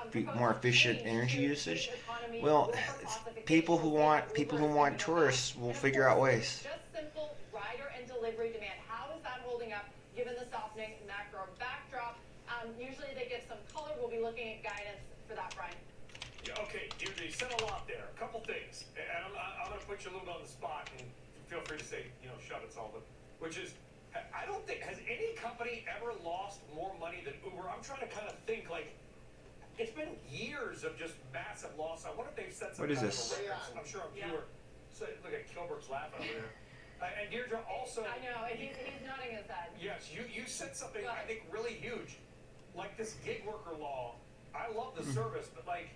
efficient energy usage. Well, people who want tourists will figure out ways. Just simple rider and delivery demand. How is that holding up given the softening macro backdrop? Usually they give some color. We'll be looking at guidance for that, Brian. Yeah, okay, Deirdre, you said a lot there. A couple things, and I'm going to put you a little bit on the spot, and feel free to say, shut it all, but which is, I don't think, has any company ever lost more money than Uber? I'm trying to kind of think, like, it's been years of just massive loss. I wonder if they've set some What is kind this? of a record. I'm sure fewer. So, look at Kilbert's laughing over there. And Deirdre also... I know, and he's nodding his head. Yes, you said something, I think, really huge. Like this gig worker law. I love the service, but, like,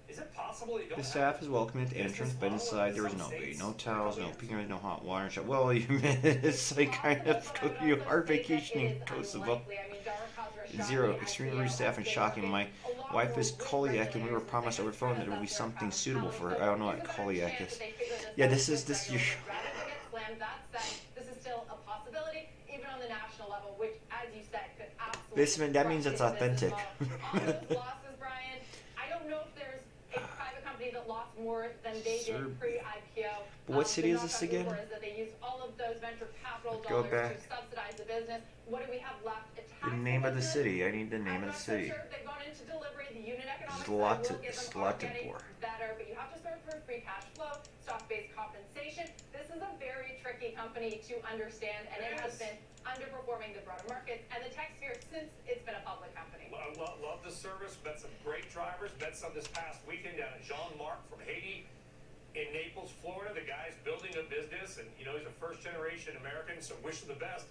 is it possible they don't The staff is welcome at the entrance, but inside there was nobody. No towels, no PMR, no hot water. Well, it's like kind of you are vacationing Kosovo. Zero, extremely rude staff and shocking. My wife is celiac, and we were promised over the phone that it would be something suitable for her. I don't know what celiac is. Yeah, this is. This is still a possibility, even on the national level, which, as you said, could absolutely. That means it's authentic. All those losses, Brian. I don't know if there's a private company that lost more than they did pre-IPO. But what city is this again? Is that they used all of those venture capital Go dollars back. to subsidize the business. What do we have left? The name of the city. I need the name of the city. I'm not so sure if they've gone into delivery. The unit economics It's locked in for. better, but you have to sort through free cash flow, stock-based compensation. This is a very tricky company to understand, and it has been underperforming the broader markets and the tech sphere since it's been a public company. the service, met some great drivers, met some this past weekend down at Jean-Marc from Haiti in Naples, Florida. The guy's building a business, and he's a first-generation American, so wish him the best.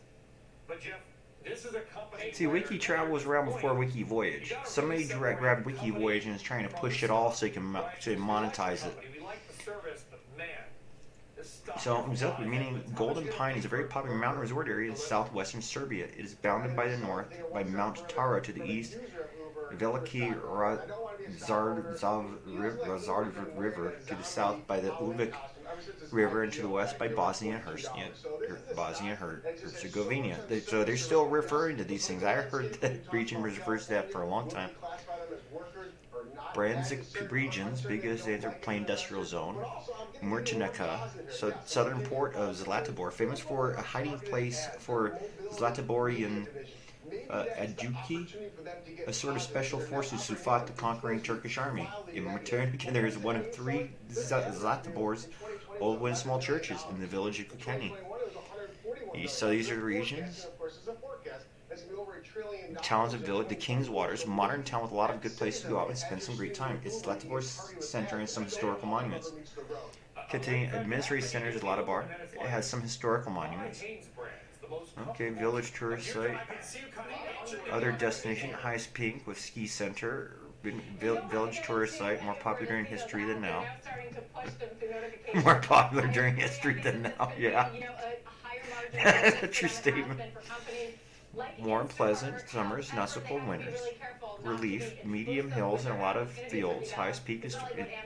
But Jeff, this is a company. See, Wiki Travel was around before Wiki Voyage. Somebody grabbed Wiki Voyage and is trying to push it all so you can monetize it. We like the service, but man, this stuff. So, Zelda, meaning Golden Pine, is a very popular mountain resort area in southwestern Serbia. It is bounded by the north by Mount Tara to the east, Veliki Razard River to the south by the Uvik River, and to the west by Bosnia-Herzegovina. So they're still referring to these things. I heard that region refers to that for a long time. Branzik regions, biggest plain industrial zone. Murtanica, so southern port of Zlatibor, famous for a hiding place for Zlatiborian Adjuki, a sort of special forces who fought the conquering Turkish army. In Murtanica, there is one of 3 Zlatibor's old and small churches in the village of Kukeni. So these are the regions. Towns of village, the King's Waters, a modern town with a lot of good places to go out and spend some great time. It's Zlatibor's center and some historical monuments. Continuing, administrative center is Zlatibor. It has some historical monuments. Okay, village tourist site. Other destination, highest peak with ski center. Village tourist site, more popular during history than now. More popular during history than now, yeah. That's a true statement. Warm, pleasant summers, not so cold winters. Relief, medium hills and a lot of fields. Highest peak is okay.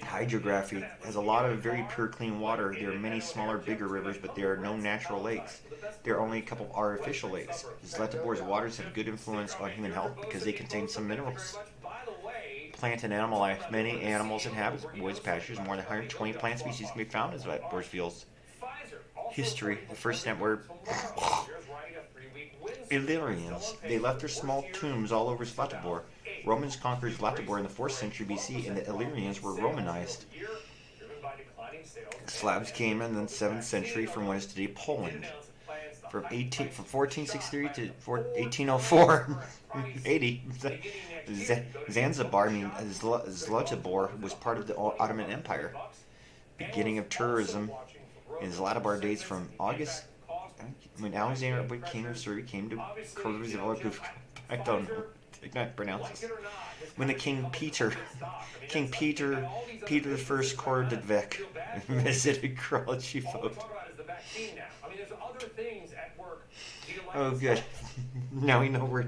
Hydrography has a lot of very pure, clean water. There are many smaller, bigger rivers, but there are no natural lakes. There are only a couple of artificial lakes. Zlatibor's waters have good influence on human health because they contain some minerals. Plant and animal life. Many animals inhabit woods, pastures. More than 120 plant species can be found in Zlatibor's fields. History. The first network. Illyrians. They left their small tombs all over Zlatibor. Romans conquered Zlatibor in the 4th century BC, and the Illyrians were Romanized. Slavs came in the 7th century from what is today Poland. From 1463 to 1804, 80, Zanzibar, Zlatibor was part of the Ottoman Empire. Beginning of tourism in Zlatibor dates from August, when Alexander, king of Serbia, came to Kosovo. I don't know. I can't pronounce this. When the King Peter I, Kordadvek, visited Kraljivo. Oh, good. Now we know where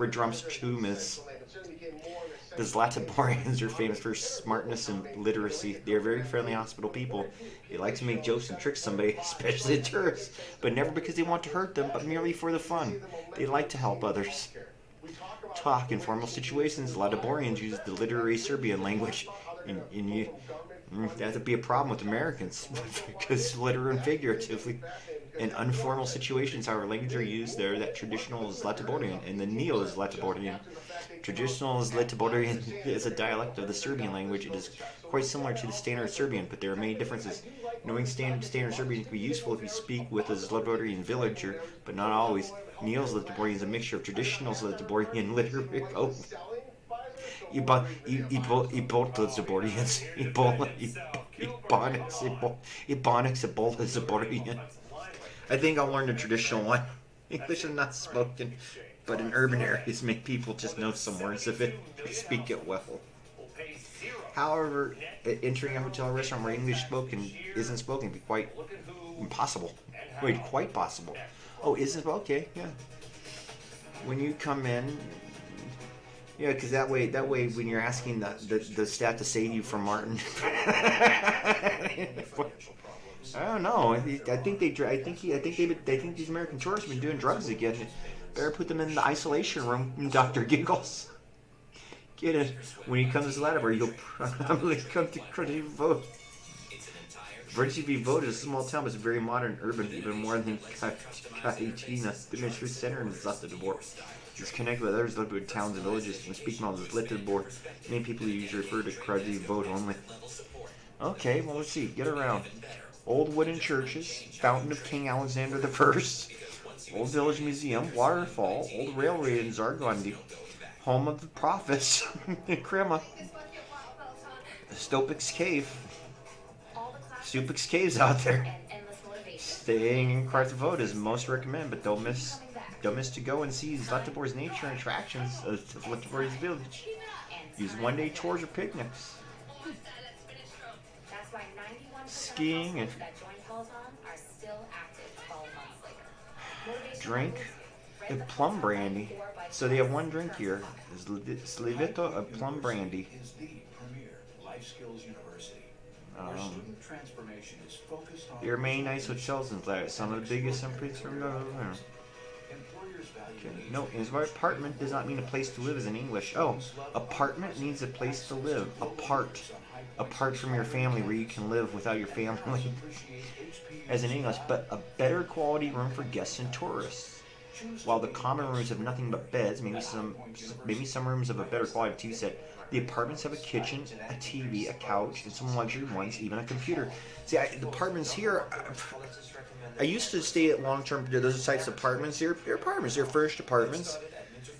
Drum's tomb is. The Zlatiborians are famous for smartness and literacy. They are very friendly, hospitable people. They like to make jokes and trick somebody, especially tourists, but never because they want to hurt them, but merely for the fun. They like to help others. Talk in formal situations. Zlatiborians use the literary Serbian language. That would be a problem with Americans because literary and figuratively. In informal situations, however, language are used there that traditional Zlatiborian and the Neo-Zlatiborian. Traditional Zlatiborian is a dialect of the Serbian language. It is quite similar to the standard Serbian, but there are many differences. Knowing standard Serbian can be useful if you speak with a Zlatiborian villager, but not always. Neo-Zlatiborian is a mixture of traditional Zlatiborian literary. Oh. Zlatiborians. Ebonics, Ebola, Zaborian. I think I'll learn the traditional one. English is not spoken, but in urban areas, make people just know some words of it, speak it well. However, entering a hotel or restaurant where English isn't spoken be quite impossible. Wait, quite possible. Oh, isn't it? Okay, yeah. When you come in, yeah, because that way, when you're asking the staff to save you from Martin. I don't know. I think these American tourists have been doing drugs again. Better put them in the isolation room, Dr. Giggles. Get it. When you come to Zlatibor, you'll probably come to Kraljivo. Kraljivo voted is a small town, but it's very modern, urban, even more than Kajina. The administrative center in Zlatibor. It's connected with other Zlatibor towns and villages and speak of Zlatibor. Many people usually refer to Kraljivo only. Okay, well, let's see. Get around. Old wooden churches, fountain of King Alexander I, Old Village Museum, Waterfall, Old Railway in Zargondi, home of the prophets in Crema, Stopix Cave. Stupix Cave's out there. Staying in Kvartavod is most recommended, but don't miss to go and see Zlatibor's nature and attractions of Zlatibor's village. Use one-day tours or picnics. Skiing and drink a plum brandy. So they have one drink here. Slivito, a plum brandy. Is the premier life skills university. Where student transformation is focused on. There are many nice hotels in Zlatibor's. Some of the biggest and prettiest from the. No, inspired apartment does not mean a place to live as in English. Oh, apartment means a place to live. Apart from your family, where you can live without your family, as in English. But a better quality room for guests and tourists. While the common rooms have nothing but beds, maybe some rooms have a better quality TV set. The apartments have a kitchen, a TV, a couch, and some luxury ones, even a computer. See, the apartments here. I used to stay at long-term. Those types of apartments. They're apartments. They're furnished apartments.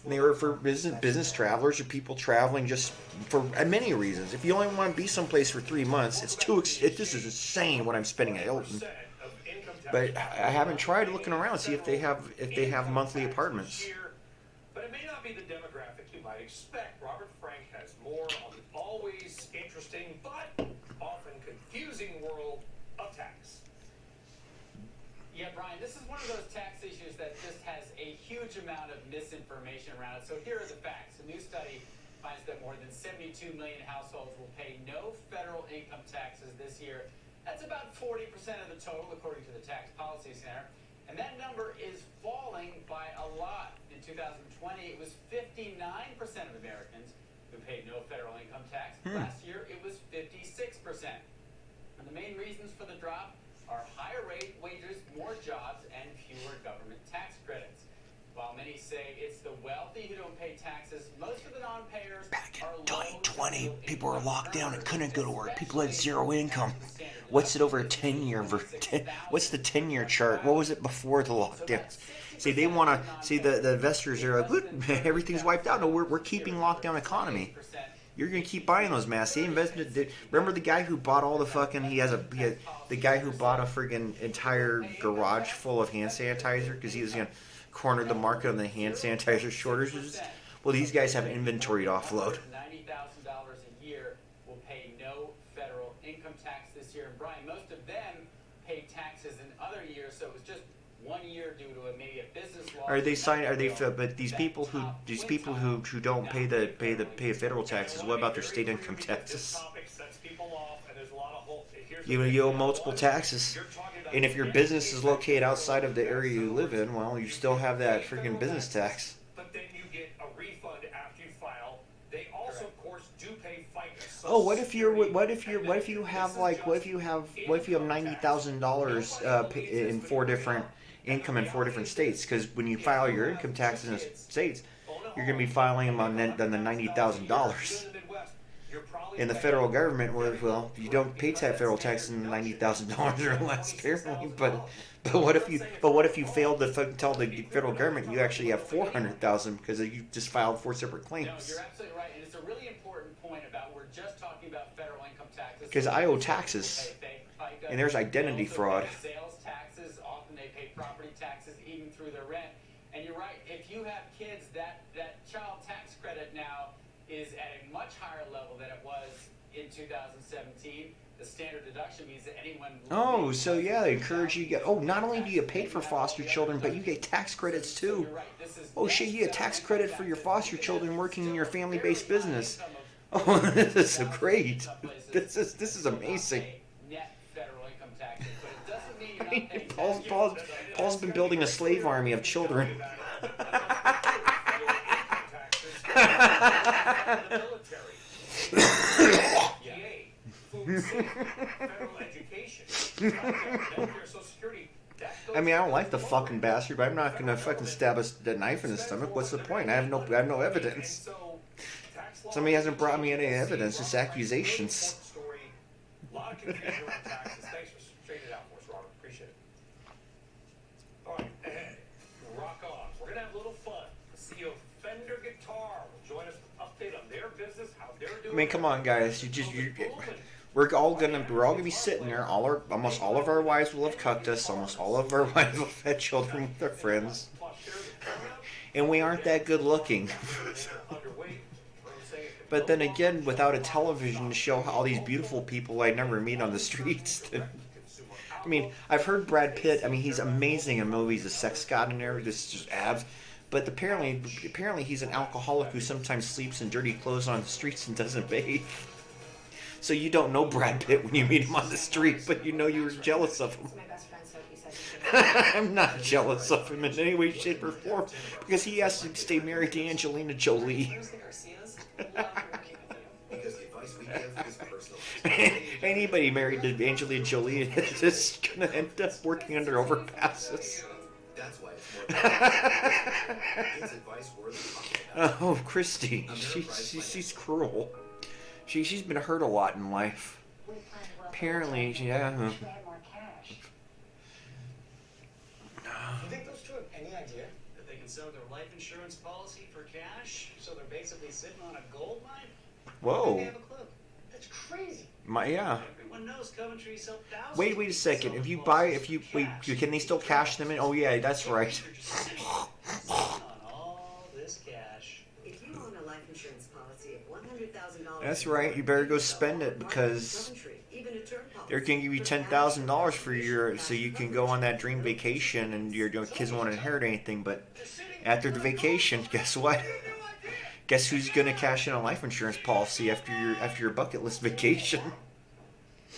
And they were for business travelers or people traveling just for many reasons. If you only want to be someplace for 3 months, it's too. This is insane what I'm spending at Hilton. But I haven't tried looking around to see if they have monthly apartments. But it may not be the demographic you might expect. Robert Frank has more on the always interesting but often confusing world of tax. Yeah, Brian, this is one of those tax issues that just has a huge amount of misinformation around it. So here are the facts. A new study finds that more than 72 million households will pay no federal income taxes this year. That's about 40% of the total, according to the Tax Policy Center. And that number is falling by a lot. In 2020, it was 59% of Americans who paid no federal income tax. Last year, it was 56%. And the main reasons for the drop are higher wages, more jobs, and fewer government tax credits. While many say it's the wealthy who don't pay taxes, most of the non-payers are low. 2020, people were locked down and couldn't go to work. People had zero income. What's it over a 10-year? What's the 10-year chart? What was it before the lockdowns? See, they want to see the investors are like, everything's wiped out. No, we're keeping lockdown economy. You're gonna keep buying those masks. They invested. Remember the guy who bought all the fucking? The guy who bought a friggin' entire garage full of hand sanitizer because he was gonna corner the market on the hand sanitizer shortages. Well, these guys have inventory to offload. $90,000 a year will pay no federal income tax this year. And Brian, most of them paid taxes in other years, so it was just 1 year due to maybe a business law. Are they signed? Are they? But these people who don't pay the federal taxes. What about their state income taxes? You owe multiple taxes, and if your business is located outside of the area you live in, well, you still have that freaking business tax. But then you get a refund after you file. They also, of course, do pay FICA. Oh, what if you have $90,000 in 4 different income in 4 different states? Because when you file your income taxes in the states, you're going to be filing them on the $90,000. In the federal government, well, you don't pay federal tax in $90,000 or less, apparently. But what if you failed to tell the federal government you actually have $400,000 because you just filed 4 separate claims? No, you're absolutely right, and it's a really important point about we're just talking about federal income taxes. Because I owe taxes, and there's identity fraud. Sales taxes, often they pay property taxes even through their rent. And you're right, if you have kids, that child tax credit now is at a much higher level than it was in 2017. The standard deduction means that anyone... Oh, so yeah, they encourage you to get... Oh, not only do you pay for foster children, but you get tax credits too. Oh shit, you get tax credit for your foster children working in your family-based business. Oh, this is great. This is amazing. Paul's been building a slave army of children. I mean, I don't like the fucking bastard, but I'm not gonna fucking stab a knife in his stomach. What's the point? I have no evidence. Somebody hasn't brought me any evidence, just accusations. A lot of confusion around taxes. Thanks for straightening it out for us, Robert. Appreciate it. All right, ahead. have a little fun. The CEO of Fender Guitar will join us to update on their business, how they're doing. I mean, come on, guys. We're all gonna be sitting there. Almost all of our wives will have cucked us. Almost all of our wives will have had children with their friends, and we aren't that good looking. But then again, without a television to show all these beautiful people I never meet on the streets. I mean, I've heard Brad Pitt. I mean, he's amazing in movies. The sex god and everything. This is just abs. But apparently he's an alcoholic who sometimes sleeps in dirty clothes on the streets and doesn't bathe. So you don't know Brad Pitt when you meet him on the street, but you know you were jealous of him. I'm not jealous of him in any way, shape, or form because he has to stay married to Angelina Jolie. Anybody married to Angelina Jolie is just gonna end up working under overpasses. That's why it's more it's advice worth Oh, Christy, she's cruel. She's been hurt a lot in life. Apparently, yeah. Do you think those two have any idea that they can sell their life insurance policy for cash? So they're basically sitting on a gold mine? Whoa. They have a clue. That's crazy. Yeah. Everyone knows Coventry sold thousands. Wait a second. Can they still cash them in? Oh yeah, that's right. If you own a life insurance policy of $100,000, That's right. You better go spend it because they're gonna give you $10,000 for so you can go on that dream vacation and your kids won't inherit anything. But after the vacation, guess what? Guess who's gonna cash in a life insurance policy after your bucket list vacation?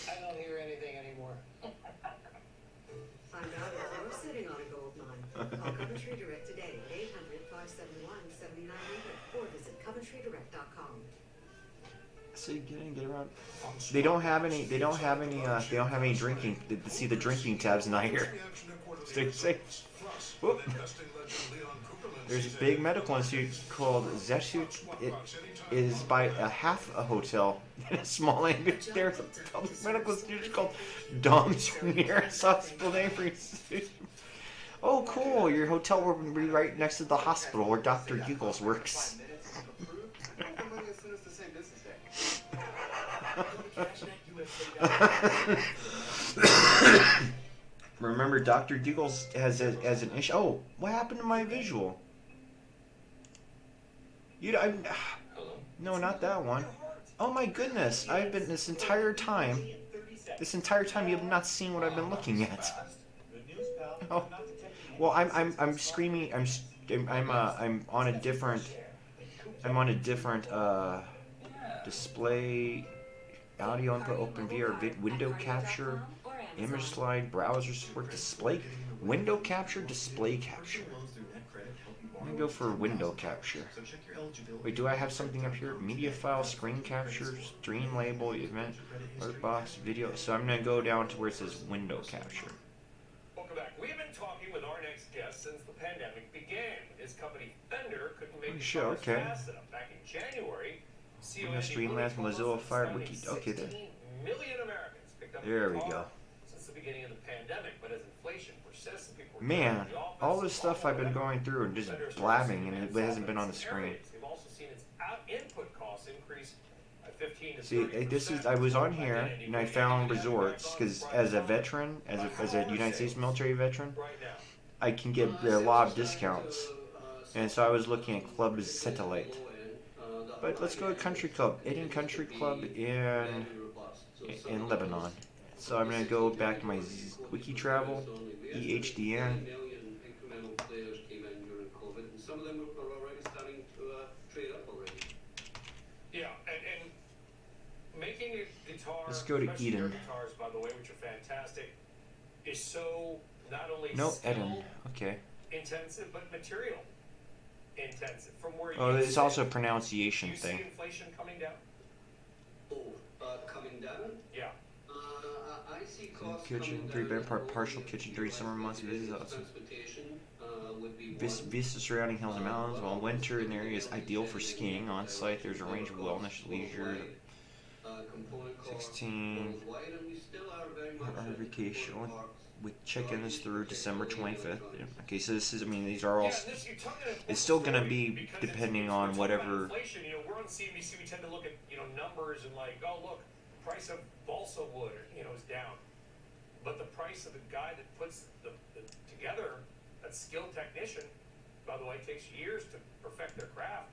I don't hear anything anymore. Find out if you're sitting on a gold mine. Call Coventry Direct today at 800-571-7900 or visit CoventryDirect.com. So you get around. They don't have any drinking. See, the drinking tab's not here. Stay safe. Whoop. There's a big medical institute called Zeshut. It is by a half a hotel in a small area. There's a public medical institute called Dom's nearest hospital name for institute. Oh, cool! Your hotel will be right next to the hospital where Dr. Giggles works. Remember, Dr. Giggles has an issue. Oh, what happened to my visual? No, not that one. Oh my goodness! I've been this entire time you have not seen what I've been looking at. Oh, well, I'm screaming. I'm on a different display, audio input, open VR, window capture, image slide, browser support, display, window capture, display capture. I'm gonna go for window capture. Wait, do I have something up here? Media file, screen capture, stream label, event, alert box, video. So I'm gonna go down to where it says window capture. Welcome back. We have been talking with our next guest since the pandemic began. His company Fender couldn't make the cars fast enough. Back in January, CEO Streamlabs, Mozilla Fire, Wiki. Okay, there. 16 million Americans picked up There we go. since the beginning of the pandemic, but as inflation persists and people Man, all this stuff I've been going through and just blabbing, and it hasn't been on the screen. We've also seen its input costs increase by 15 to 30%. See, this is I was on here and I found resorts because as a veteran, as a United States military veteran, I can get a lot of discounts, and so I was looking at Club Satellite. But let's go to Country Club. Eden Country Club in Lebanon. So I'm gonna go back to my Wiki Travel, EHDN. Yeah, and making a guitar, Let's go to especially Eden. your guitars, by the way, which are fantastic, is so not only No, skill Eden. Okay. intensive, but material intensive. From where Oh, you it's sit, also a pronunciation you see thing. inflation coming down? Coming down? Yeah. I see costs Kitchen, coming down. 3-bed partial kitchen during summer months. Visits awesome. Transportation would be Vista surrounding hills and mountains. While winter in the area is ideal for skiing on site, there's a range of wellness, leisure. 16. Our vacation. with check-ins through December 25th. Okay, so this is, I mean, these are all, it's still going to be depending on whatever. Inflation, we're on CNBC, we tend to look at, numbers and like, oh, look, price of balsa wood, is down. But the price of the guy that puts the together, that skilled technician, by the way, takes years to perfect their craft.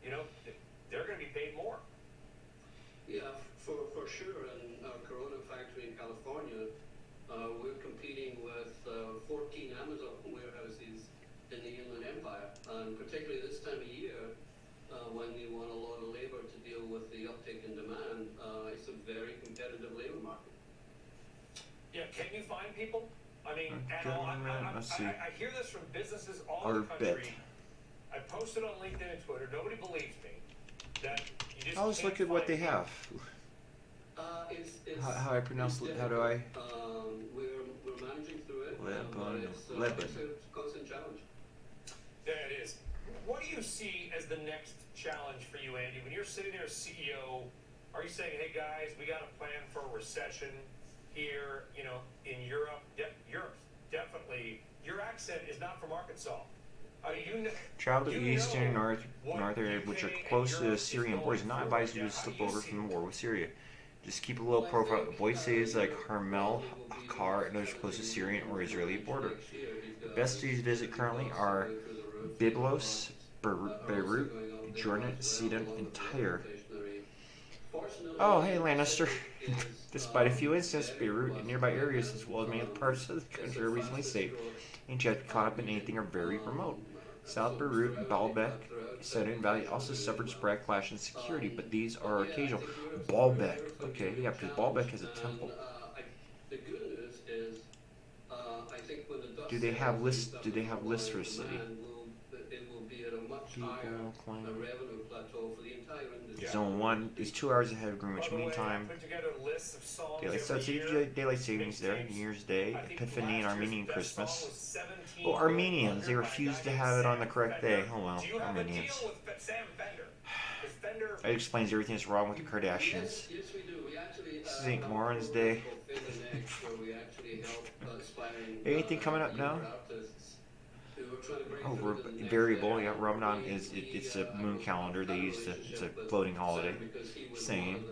They're going to be paid more. Yeah, for sure. And our Corona factory in California, we're competing with 14 Amazon warehouses in the Inland Empire. And particularly this time of year, when you want a lot of labor to deal with the uptick in demand, it's a very competitive labor market. Yeah, can you find people? I mean, at all. Let's see. I hear this from businesses all over the country. I posted on LinkedIn and Twitter. Nobody believes me that you just. I'll just look at what they have. How I pronounce it? How do I? We're managing through it. Lebanon. It's a constant challenge. Yeah, it is. What do you see as the next challenge for you, Andy? When you're sitting there as CEO, are you saying, "Hey guys, we got a plan for a recession here"? In Europe, Europe definitely. Your accent is not from Arkansas. Travel to the eastern and north area, which are close to the Syrian borders. Not advised you to slip over from the war with Syria. Just keep a low profile. Avoid cities like Harmel, Akkar, and others close to Syrian or Israeli border. The best cities to visit currently are Byblos, Beirut, Jordan, Sidon, and Tyre. Oh, hey Lannister. Despite a few incidents, Beirut and nearby areas, as well as many other parts of the country, are reasonably safe, and you have to be caught up in anything are very remote. South Beirut and Baalbek, Sidon Valley also suffered sporadic clash in security, but these are occasional. Baalbek, okay, yeah, because Baalbek has a temple. The good news is, I think when the dust do they have lists? Do they have lists for the city? It will be at a much higher revenue plateau for the entire industry. Zone 1 is 2 hours ahead of Greenwich Mean Time. Daylight savings there, New Year's Day, Epiphany, and Armenian Christmas. Well, Armenians, they refused to have it on the correct day. Oh well, Armenians. That explains everything that's wrong with the Kardashians. Yes, we do. We actually This is St. Lawrence Day. Anything coming up now? Oh, variable. Yeah, Ramadan it's a moon calendar. They use it's a floating holiday. Same.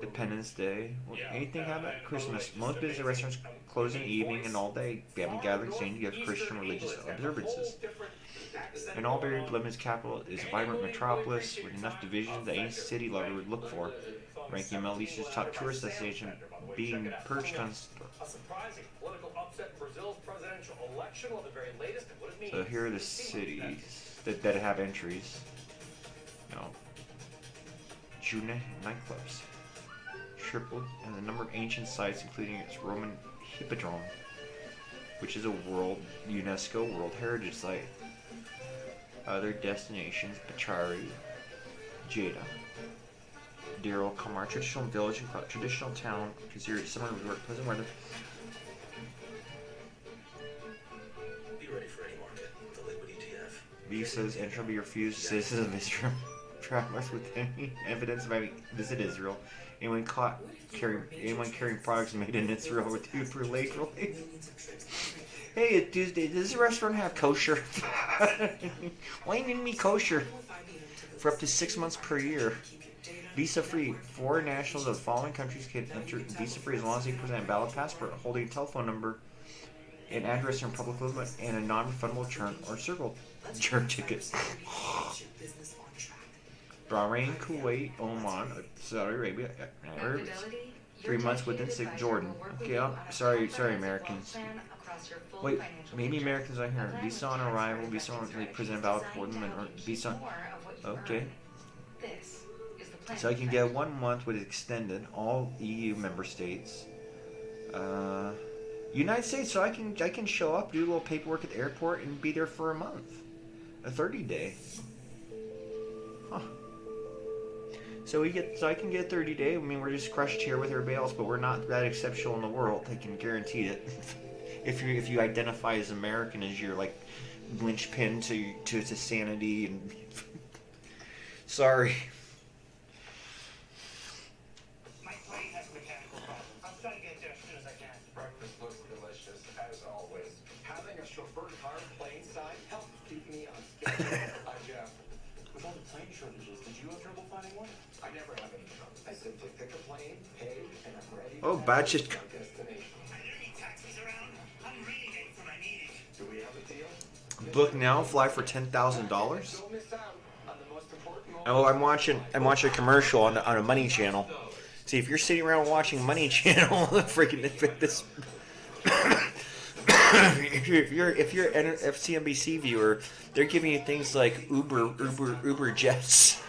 Independence Day. Well, anything happen? Christmas. Most business restaurants close in the evening and all day. Family gatherings seem to give Christian religious observances. And Albury, Lebanon's capital, is a vibrant metropolis with enough divisions that any city lover would look for, ranking the Middle East's top tourist destination, being perched on. A surprising political upset in Brazil's presidential election, the very latest, and what it means. So here are the cities that have entries. June nightclubs. Tripoli has a number of ancient sites, including its Roman Hippodrome, which is a UNESCO World Heritage Site. Other destinations: Pachari, Jeddah, Deir el-Qamar, traditional village and traditional town, considered summer resort, pleasant weather. Be ready for any market with the liquid ETF. Visas and shall be refused to citizens of Israel. Travelers with any evidence of having visited Israel. Anyone carrying products made in Israel with you for late release. Hey, it's Tuesday. Does the restaurant have kosher? Why you need me kosher? For up to 6 months per year. Visa free. Foreign nationals of the following countries can enter visa free as long as they present a valid passport, holding a telephone number, an address in public limit, and a non-refundable return or circle jerk ticket. Bahrain, Kuwait, Oman, Saudi Arabia, 3 months within 6. Jordan. Okay, sorry, Americans. Wait, maybe Americans are here. Visa on arrival, visa on they present a valid for them, or visa. Okay. So I can get 1 month with extended, all EU member states. United States, so I can show up, do a little paperwork at the airport, and be there for a month. A 30-day. Huh. So I can get 30-day. I mean, we're just crushed here with everybody else, but we're not that exceptional in the world. I can guarantee it. If you identify as American as your like linchpin to sanity and sorry. My plane has a mechanical problem. I'm trying to get there as soon as I Hi, Jeff. With all the plane shortages, did you have trouble finding one? I never have any trouble. I simply pick a plane, pay, and I'm ready to navigate to my destination. Are there any taxis around? I'm really ready for my meeting. Do we have a deal? Book now, fly for $10,000. Don't miss out on the most important Oh, I'm watching a commercial on a Money Channel. See, if you're sitting around watching Money Channel, freaking this. if you're an FCNBC viewer, they're giving you things like Uber jets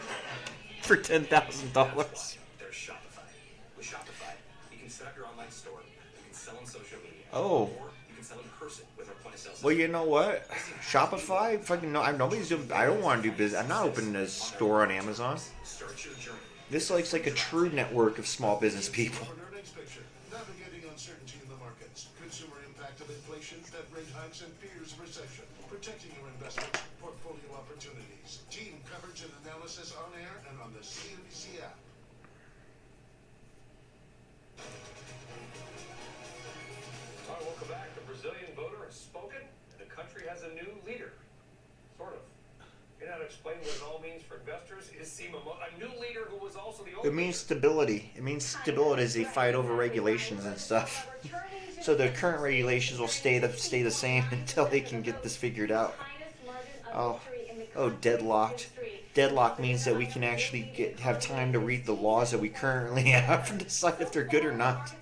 for $10,000. There's Shopify. With Shopify, you can set up your online store. You can sell on social media. Oh. Or you can sell in person with our point of sale system. Well, you know what? Shopify, fucking no. Nobody's doing. I don't want to do business. I'm not opening a store on Amazon. Start your journey. This looks like a true network of small business people. Navigating uncertainty in the markets, consumer impact of inflation, Fed rate hikes, and fears of recession. Protecting your investments, portfolio opportunities. Team coverage and analysis on air and on the CNBC app. All right, welcome back. The Brazilian voter has spoken. The country has a new leader. Sort of. You know how to explain what it all means for investors? Is a new leader who was also the old It means stability. It means stability as they fight over regulations and stuff. So the current regulations will stay the same until they can get this figured out. Oh, deadlocked. Deadlock means that we can actually have time to read the laws that we currently have and decide if they're good or not.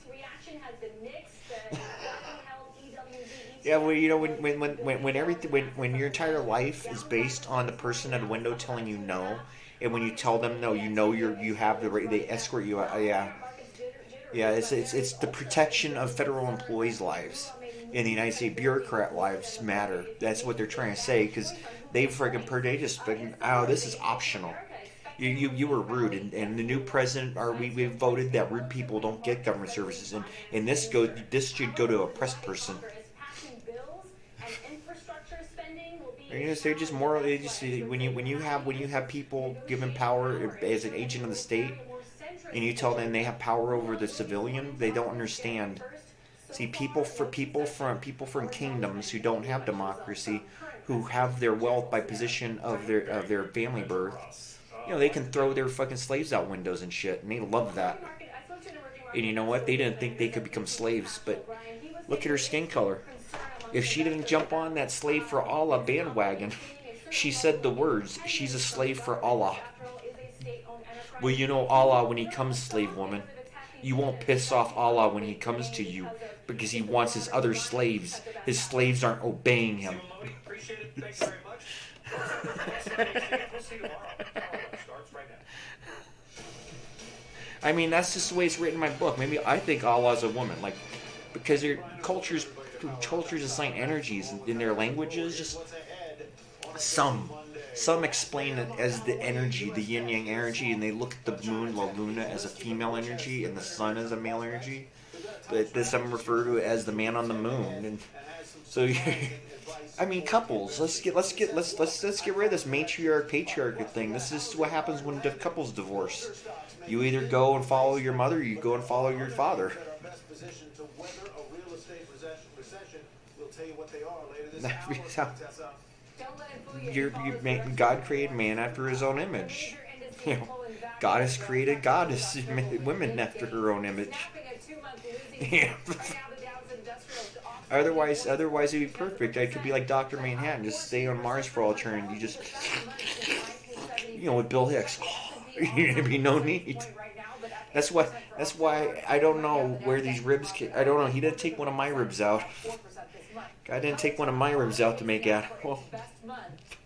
Yeah, well, you know, when everything, when your entire life is based on the person at a window telling you no, and when you tell them no, you know you have the right, they escort you out. Yeah, it's the protection of federal employees' lives in the United States. Bureaucrat lives matter. That's what they're trying to say because they friggin' per day just friggin', oh, this is optional. You were rude, and the new president, we voted that rude people don't get government services, and this should go to a oppressed person. They're just moral. They just when you have people given power as an agent of the state, and you tell them they have power over the civilian, they don't understand. See, people from kingdoms who don't have democracy, who have their wealth by position of their family birth, you know, they can throw their fucking slaves out windows and shit, and they love that. And you know what? They didn't think they could become slaves, but look at her skin color. If she didn't jump on that slave for Allah bandwagon, she said the words, she's a slave for Allah. Well, you know Allah when he comes, slave woman. You won't piss off Allah when he comes to you because he wants his other slaves. His slaves aren't obeying him. Appreciate it. Thanks very much. We'll see you tomorrow. Starts right now. I mean, that's just the way it's written in my book. Maybe I think Allah's a woman, like, because their cultures assign energies in their languages. Just some explain it as the energy, the yin yang energy, and they look at the moon, La Luna, as a female energy, and the sun as a male energy. But this I'm referred to as the man on the moon, and so I mean, couples. Let's get rid of this matriarch patriarch thing. This is what happens when couples divorce. You either go and follow your mother, or you go and follow your father. God created man after his own image. You know, God has created goddess women after her own image. Yeah. Otherwise it'd be perfect. I could be like Dr. Manhattan, just stay on Mars for all eternity. You just, you know, with Bill Hicks, there'd be no need. That's why I don't know where these ribs came. I don't know. He didn't take one of my ribs out. I didn't take one of my ribs out to make out. Well, best month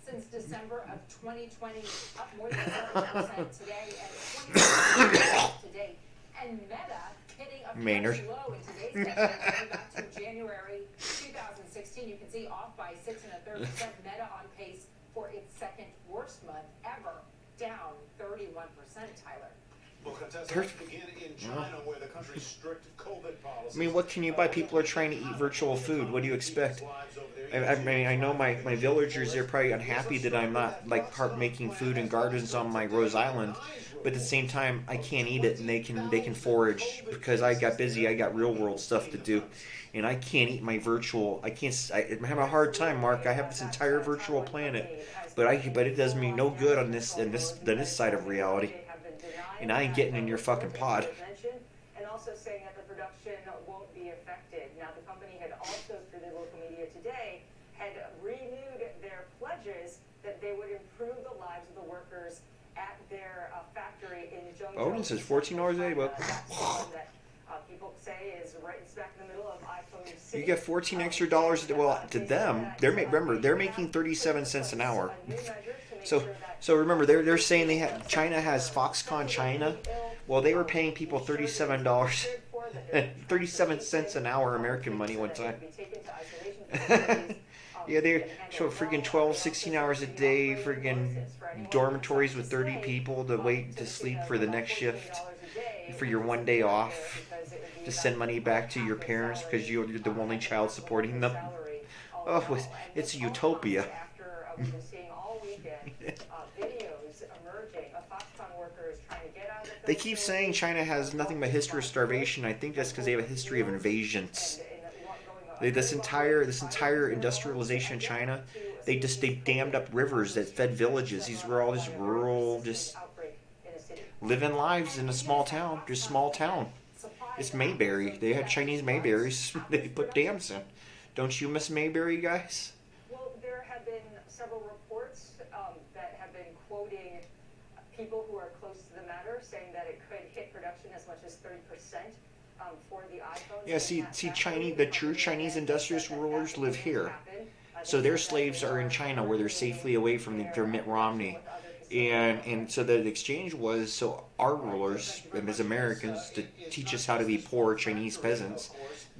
since December of 2020, up more than 7% today and 20% today. And Meta hitting a Maynard. fresh low in today's session, going back to January 2016. You can see off by 6 1/3%. Meta on pace for its second worst month ever, down 31%. Tyler. Well, contestants begin in China, where the country's strict COVID policies. I mean, what can you buy? People are trying to eat virtual food. What do you expect? I mean, I know my villagers, they're probably unhappy that I'm not, like, making food and gardens on my Rose Island. but at the same time, I can't eat it, and they can forage because I got busy. I got real world stuff to do, and I can't eat my virtual. I can't. I'm having a hard time, Mark. I have this entire virtual planet, but it does me no good on this side of reality, and I ain't getting in your fucking pod. And also saying that the production won't be affected. Now, the company had also, through the local media today, had renewed their pledges that they would improve the lives of the workers at their factory in Zhengzhou. Bonus is $14 a day, but that people say is right smack in the middle of iPhone 6. you get 14 extra dollars. Well, to them, remember they're making 37 cents an hour. So remember they're saying China has Foxconn China. Well, they were paying people $37 and 37 cents an hour American money one time. Yeah, they show freaking 12, 16 hours a day, freaking dormitories with 30 people to wait to sleep for the next shift, for your one day off, to send money back to your parents because you're the only child supporting them. Oh, it's a utopia. They keep saying China has nothing but history of starvation. I think that's because they have a history of invasions. This entire industrialization in China, they dammed up rivers that fed villages. These were all just rural, just living lives in a small town, just small town. It's Mayberry. They had Chinese Mayberries. They put dams in. Don't you miss Mayberry, guys? Well, there have been several reports that have been quoting people who are close to the matter, saying that it could hit production as much as 30%. For the iPhones. Yeah, see, the true Chinese industrialist rulers live here, so their slaves are in China, where they're safely away from their Mitt Romney, and so the exchange was so our rulers, as Americans, to teach us how to be poor Chinese peasants.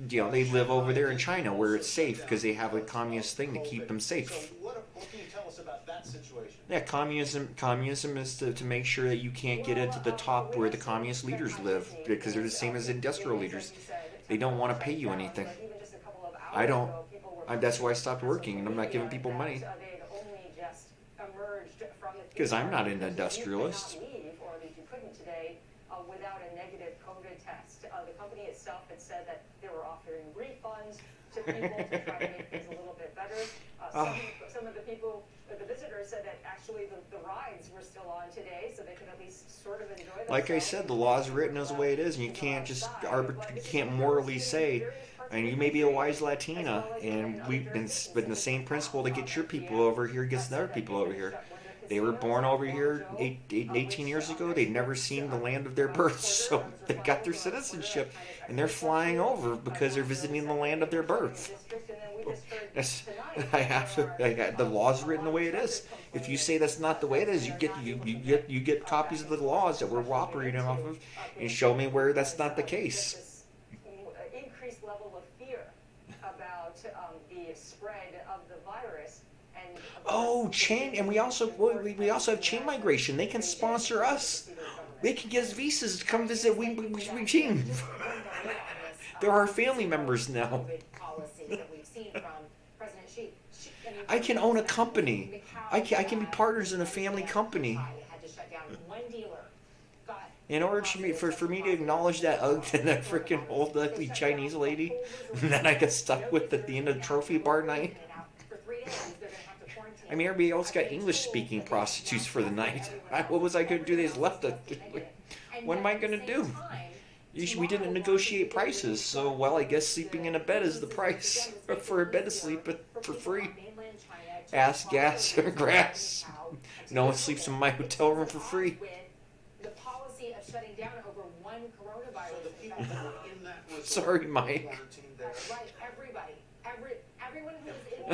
They live over there in China where it's safe because they have a communist thing to keep them safe. So what can you tell us about that situation? Yeah, communism is to make sure that you can't get into the top where the communist leaders live, because they're the same as industrial leaders. They don't want to pay you anything. I don't. That's why I stopped working, and I'm not giving people money. Because I'm not an industrialist. Without a negative COVID test. The company itself had said that they were offering refunds to people to try to make things a little bit better. Some of the people, the visitors, said that actually the rides were still on today, so they could at least sort of enjoy themselves. Like I said, the law's written as the way it is, and you can't just you can't morally say. And you may be a wise Latina, but the same principle to get your people over here gets the other people over here. They were born over here 18 years ago. They'd never seen the land of their birth, so they got their citizenship, and they're flying over because they're visiting the land of their birth. The law's written the way it is. If you say that's not the way it is, you get copies of the laws that we're operating off of, and show me where that's not the case. Increased level of fear about the spread of the virus. Oh, and we also have chain migration. They can sponsor us. They can give us visas to come visit Team. They're our family members now. I can own a company. I can be partners in a family company. In order for me to acknowledge that freaking old ugly Chinese lady that I got stuck with at the end of the trophy bar night. I mean, everybody else got English-speaking prostitutes for the night. What was I going to do? They just left it. What am I going to do? We didn't negotiate prices, so, well, I guess sleeping in a bed is the price for a bed to sleep for free. Ass, gas, or grass. No one sleeps in my hotel room for free. The policy of shutting down over one coronavirus. Sorry, Mike. Right, everybody. Everyone who's in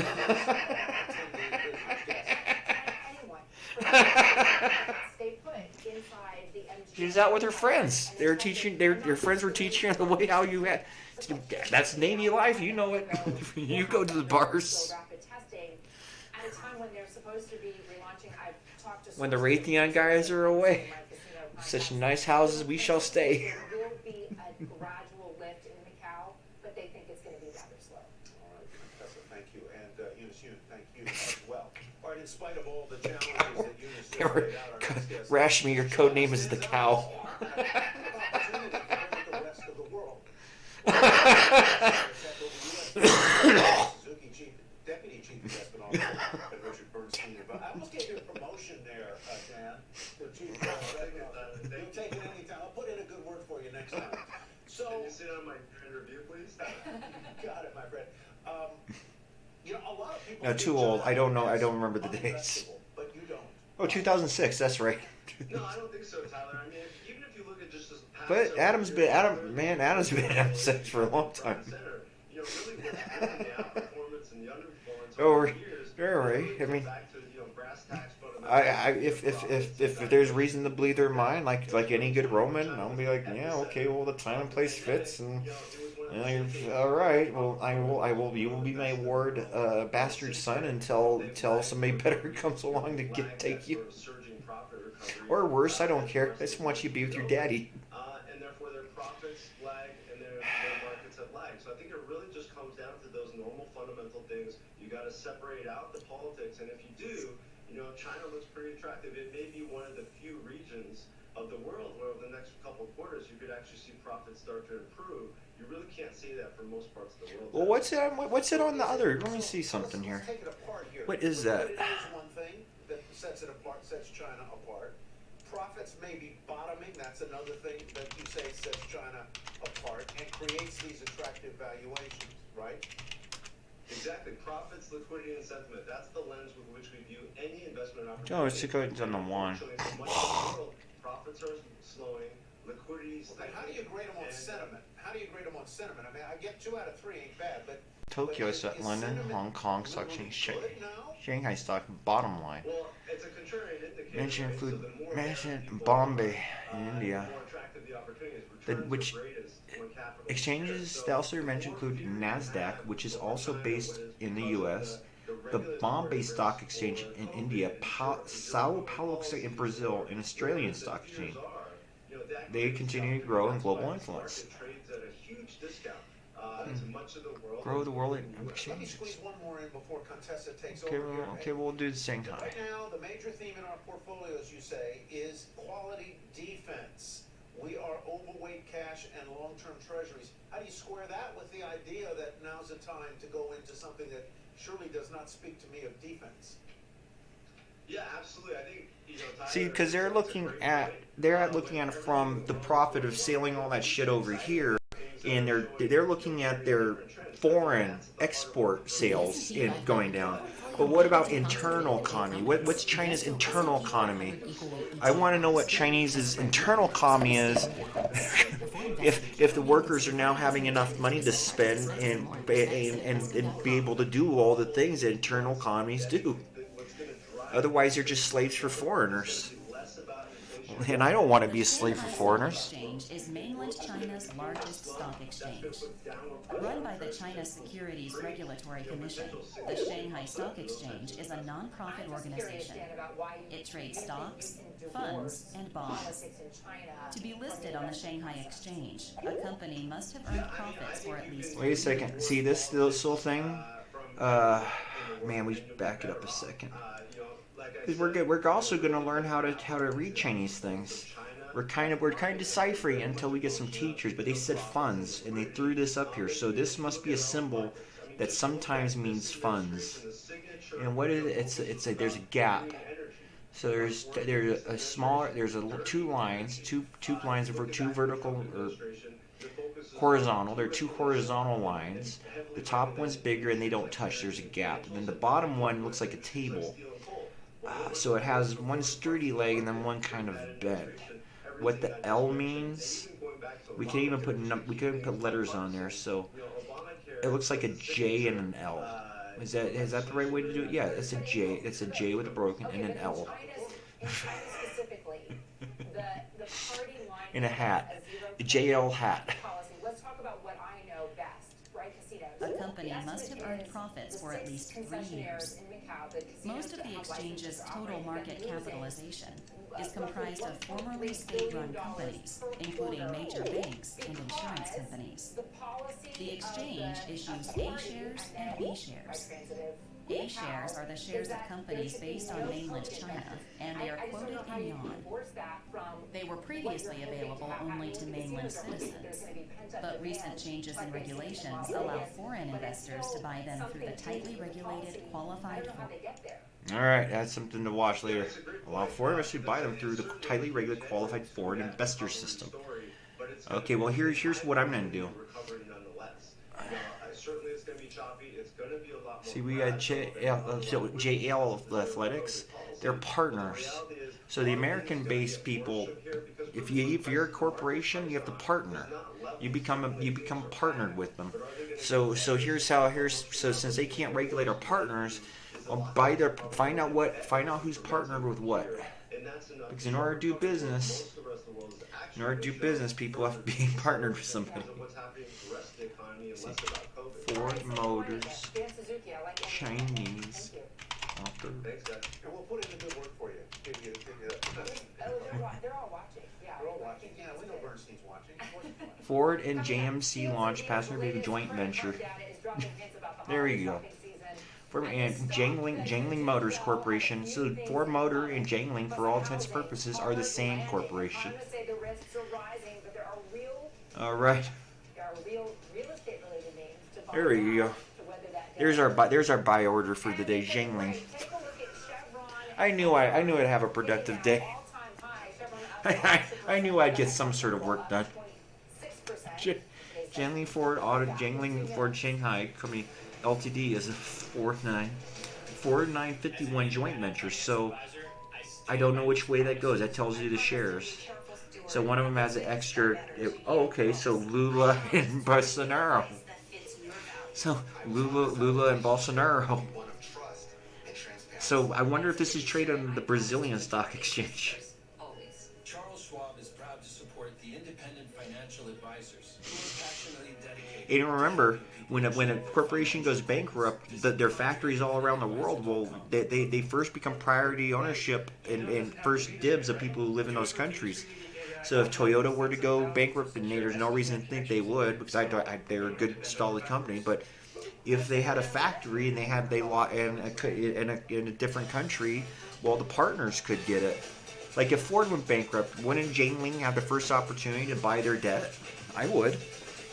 anyone. Stay put inside the MG. She's out with her friends. They're teaching. Their friends were teaching her the way how you had. That's Navy life. You know it. You go to the bars. At a time when they're supposed to be relaunching, I've talked to When the Raytheon guys are away, such nice houses we shall stay. There will be a gradual lift in Macau, but they think it's going to be rather slow. All right, Professor, thank you. And Eunice, thank you as well. part, in spite of all the challenges that Eunice just laid out, our next guest Rashmi, your code name is the cow. opportunity for the rest of the world. Suzuki Chief, Deputy Chief Investment Officer, and Richard Bernstein. I almost gave you a promotion there, Dan. The Chief Investment Officer. You'll take it anytime. I'll put in a good word for you next time. So, can you sit on my trend review, please? got it, my friend. You know, a lot of people. No, too old. I don't know. I don't remember the dates. But you don't. Oh, 2006. That's right. No, I don't think so, Tyler. I mean, even if you look at just this past But Adam's been Adam's been at sex for a long time. You know, really what's driven the outperformance and the underperformance Oh, over the years. right. I mean, Back to, you know, brass tacks fundamentals. if there's reason to believe they're mine, like any good Roman, I'll be like, yeah, okay, well, the time and place fits, and all right, well, you will be my ward, bastard son until somebody better comes along to take you. Or worse, I don't care. I just want you to be with your daddy. And therefore their profits lag and their markets have lagged. So I think it really just comes down to those normal fundamental things. You got to separate out the politics, and if you do, you know, China looks pretty attractive. It may be one of the few regions of the world where over the next couple of quarters you could actually see profits start to improve. You really can't see that for most parts of the world. Well, what's it on the other? Let me see something here. Take it apart here. What is that? It is one thing that sets it apart, sets China apart. Profits may be bottoming. That's another thing that you say sets China apart and creates these attractive valuations, right? Exactly. Profits, liquidity, and sentiment. That's the lens with which we view any investment opportunity. Oh, it's going on the one. Profits are slowing. Liquidity is how do you grade them on sentiment? How do you grade them on sentiment? I mean, I get 2 out of 3 ain't bad, but Tokyo, London, Hong Kong stock exchange, Shanghai stock bottom line. Well, it's a contrarian indicator. Mention right? food, So mention Bombay in India. Which capital exchanges they also mentioned include Nasdaq, which is also based in the U.S. The Bombay Stock Exchange in India, Sao Paulo in Brazil, and Australian Stock Exchange. They continue to grow in global influence. Grow the world exchanges. Let me squeeze one more in before Contessa takes Okay, over. okay, we'll do the Shanghai. Right now, the major theme in our portfolios, you say, is quality defense. We are overweight cash and long-term treasuries. How do you square that with the idea that now's the time to go into something that surely does not speak to me of defense? Yeah, absolutely. I think, you know, Tyler, see, because they're looking at it from the profit of sailing all that shit over here, and they're looking at their foreign export sales going down. But what about internal economy? What's China's internal economy? I want to know what Chinese's internal economy is. If the workers are now having enough money to spend and be able to do all the things that internal economies do. Otherwise, they're just slaves for foreigners. And I don't want to be a slave for foreigners. Exchange is mainland China's largest stock exchange. Run by the China Securities Regulatory Commission, the Shanghai Stock Exchange is a non-profit organization. It trades stocks, funds, and bonds. To be listed on the Shanghai Exchange, a company must have earned profits for at least... Wait a second. See this little thing? Man, we should back it up a second. Because we're also going to learn how to read Chinese things. We're kind of deciphering until we get some teachers, but they said funds and they threw this up here. So this must be a symbol that sometimes means funds. And what is it? It's there's a gap. So there's a smaller, two lines over two vertical or horizontal. There are two horizontal lines. The top one's bigger and they don't touch. There's a gap. And then the bottom one looks like a table. So it has one sturdy leg and then one kind of bent. What the L means, we can even put letters on there. So it looks like a J and an L. Is that the right way to do it? Yeah, it's a J. It's a J with a broken and an L. In China specifically, the party line in a hat, a JL hat. Policy. Let's talk about what I know best, right? Casinos. A company must have earned profits for at least 3 years. Most of the exchange's total market capitalization is comprised of formerly state-run companies, including major banks and insurance companies. The exchange issues A shares and B shares. A shares are the shares of companies based on mainland China, and they are quoted in yuan. They were previously available only to mainland citizens, but recent changes in regulations allow foreign investors to buy them through the tightly regulated qualified. All right, that's something to watch later. Allow foreign investors to buy them through the tightly regulated qualified foreign investor system. Okay, well here's what I'm gonna do. Certainly it's going to be choppy. It's going to be a lot more. See, we got JL Athletics. They're partners. So the American-based people, if you're a corporation, you have to partner. You become partnered with them. So since they can't regulate our partners, find out who's partnered with what. Because in order to do business, people have to be partnered with somebody. Ford Motors, Chinese author. Thanks, guys. And we'll put in the good work for you. They're all watching. Yeah. They're all watching. Yeah, we know Bernstein's watching. Ford and JMC launched passenger vehicle joint venture. There we go. Ford and Jiangling Motors Corporation. So Ford Motor and Jiangling, for all intents and purposes, are the same corporation. All right. There we go. There's our buy order for the day, Jiangling. I knew I'd have a productive day. I knew I'd get some sort of work done. Jiangling Ford Shanghai Company Ltd is a 4951 joint venture. So I don't know which way that goes. That tells you the shares. So one of them has an extra. Oh, okay. So Lula and Bolsonaro. So Lula and Bolsonaro. So I wonder if this is traded on the Brazilian stock exchange. Charles Schwab is proud to support the independent financial advisors who are passionately dedicated. And remember, when a corporation goes bankrupt, their factories all around the world they first become priority ownership and first dibs of people who live in those countries. So if Toyota were to go bankrupt, and there's no reason to think they would, because they're a good, solid company. But if they had a factory and in a different country, well, the partners could get it. Like if Ford went bankrupt, wouldn't Jiangling have the first opportunity to buy their debt? I would.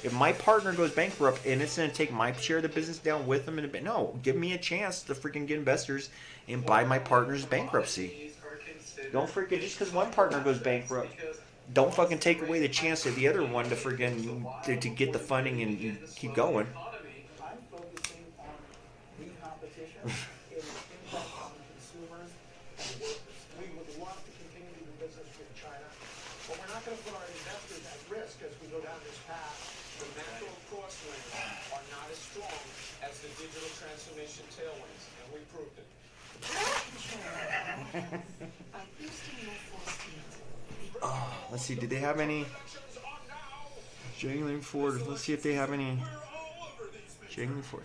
If my partner goes bankrupt and it's going to take my share of the business down with them, no, give me a chance to freaking get investors and buy my partner's bankruptcy. Don't forget, just because one partner goes bankrupt, don't fucking take away the chance of the other one to freaking to get the funding and keep going. I'm focusing on the competition and its impact on consumers and workers. We would love to continue to do business with China, but we're not going to put our investors at risk as we go down this path. The macro crosswinds are not as strong as the digital transformation tailwinds, and we proved it. Let's see, did they have any Jiangling Ford? Let's see if they have any Jiangling Ford.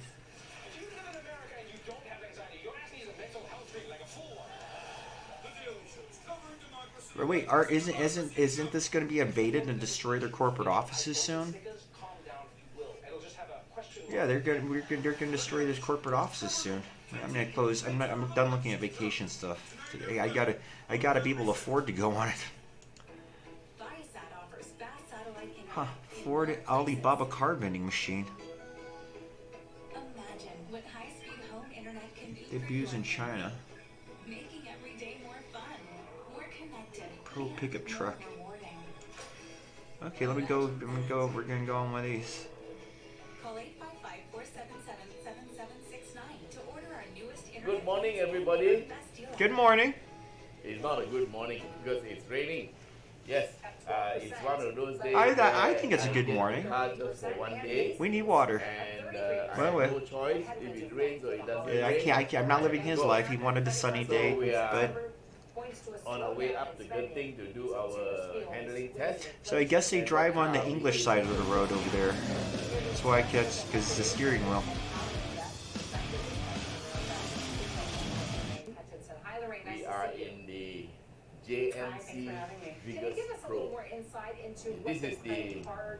Wait, isn't this going to be invaded and destroy their corporate offices soon? Yeah, they're going to destroy their corporate offices soon. I'm going to close. I'm done looking at vacation stuff today. I gotta be able to afford to go on it. Huh? Ford Alibaba car vending machine. Debuts in China. Pro pickup truck. Okay, let me go. We're gonna go on one of these. Good morning, everybody. Good morning. It's not a good morning because it's raining. Yes, it's one of those days. I think it's a good morning. Just for one day. We need water. And I have no choice if it rains or it doesn't rain. I'm not living his life. He wanted a sunny day, we are but on our way up the good thing to do our handling test. so I guess they drive on the English side of the road over there. That's why I catch, because it's the steering wheel. We are in the JMC Can you Vigorous give us a Pro. little more insight into what This is those the credit card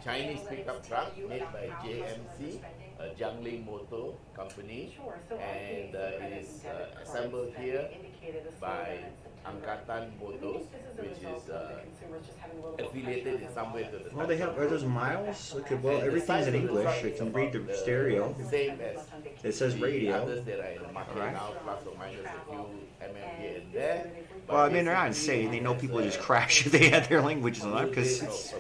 Chinese analytics pickup tell truck you made about by how customers are JMC, spending? a Jiangling Motor company, Sure. So and RBA's it credit is and debit card assembled spending here indicated a by slowdown in September. Angkatan Do you Motors, think this is a which result is of the consumers just having a little more affiliated in pressure on some way their to the Well, they have. Are those miles? Okay, well, And the everything's size in of the English. truck If is you about read the stereo, same as it says the radio. others that are in the market Alright. now, plus or minus a few here and there. Well, I mean, they're not insane. They know people just crash if they had their languages on that because it's.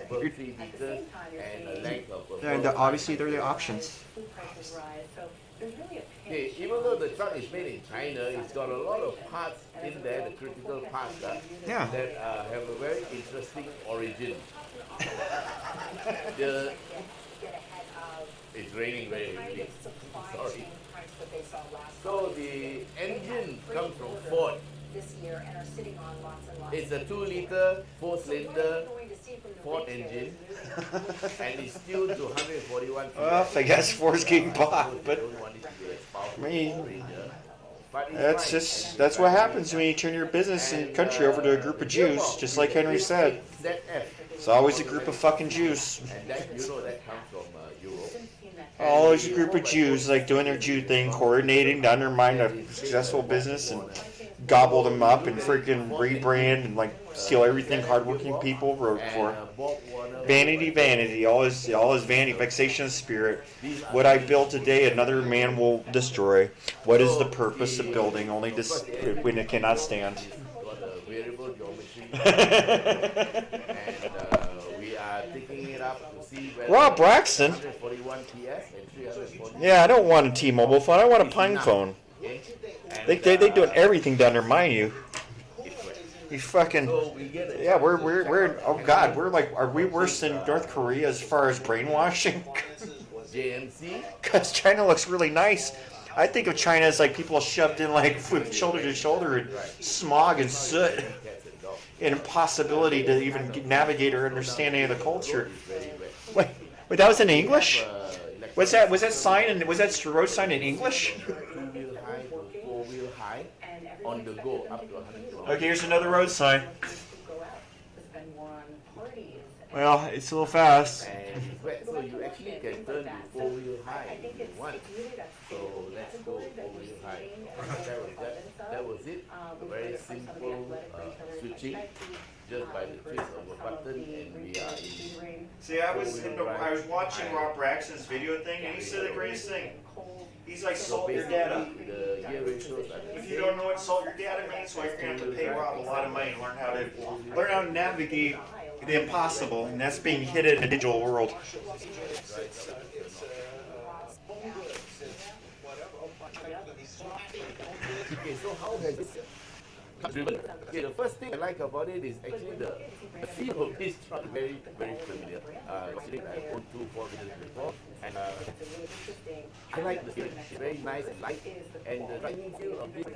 Obviously, they're the options. Okay, even though the truck is made in China, it's got a lot of parts in there, the critical parts that Yeah. have a very interesting origin. It's raining very heavily. Sorry. So the engine comes from Ford. This year and are sitting on lots and lots. It's a 2-liter, 4-cylinder Ford engine, and it's tuned to 141 Well, I guess Ford's getting bought, but I mean, that's what happens when you turn your business and country over to a group of Jews, just like Henry said. It's always a group of fucking Jews. And that, you know, that comes from Europe. Always a group of Jews like doing their Jew thing, coordinating to undermine a successful business and gobble them up and freaking rebrand and like steal everything hardworking people wrote for. Vanity, vanity, all is vanity, vexation of spirit. What I build today, another man will destroy. What is the purpose of building only when it cannot stand? Variable geometry. We are taking it up to see whether Rob Braxton. 141 PS and 340. Yeah, I don't want a T-Mobile phone. I want a Pine phone. They doing everything to undermine you. You fucking yeah. We're oh god. We're like, are we worse than North Korea as far as brainwashing? JMC. Because China looks really nice. I think of China as like people shoved in like shoulder to shoulder in smog and soot, an impossibility to even navigate or understand any of the culture. Wait, that was in English? Was that sign and was that road sign in English? 2-wheel high to 4-wheel high on the go up to 100 kilometers. Okay, here's another road sign. Well, it's a little fast. And it's wet, so you actually can turn to 4-wheel high if you want. So let's go 4-wheel high. That was it. Very simple switching, just by the twist of a button, and we are in. See, I was watching Rob Braxton's video thing, and he said the greatest thing. He's like, salt your data. If you don't know what salt your data means, well, you're gonna have to pay Rob a lot of money to learn how to navigate the impossible, and that's being hidden in a digital world. Okay, so how has this driven? Okay, the first thing I like about it is actually the feel of this truck. Very, very familiar. Considering I owned 2 4-wheelers before, and I like the feel. It's very nice and light, and the driving feel of this is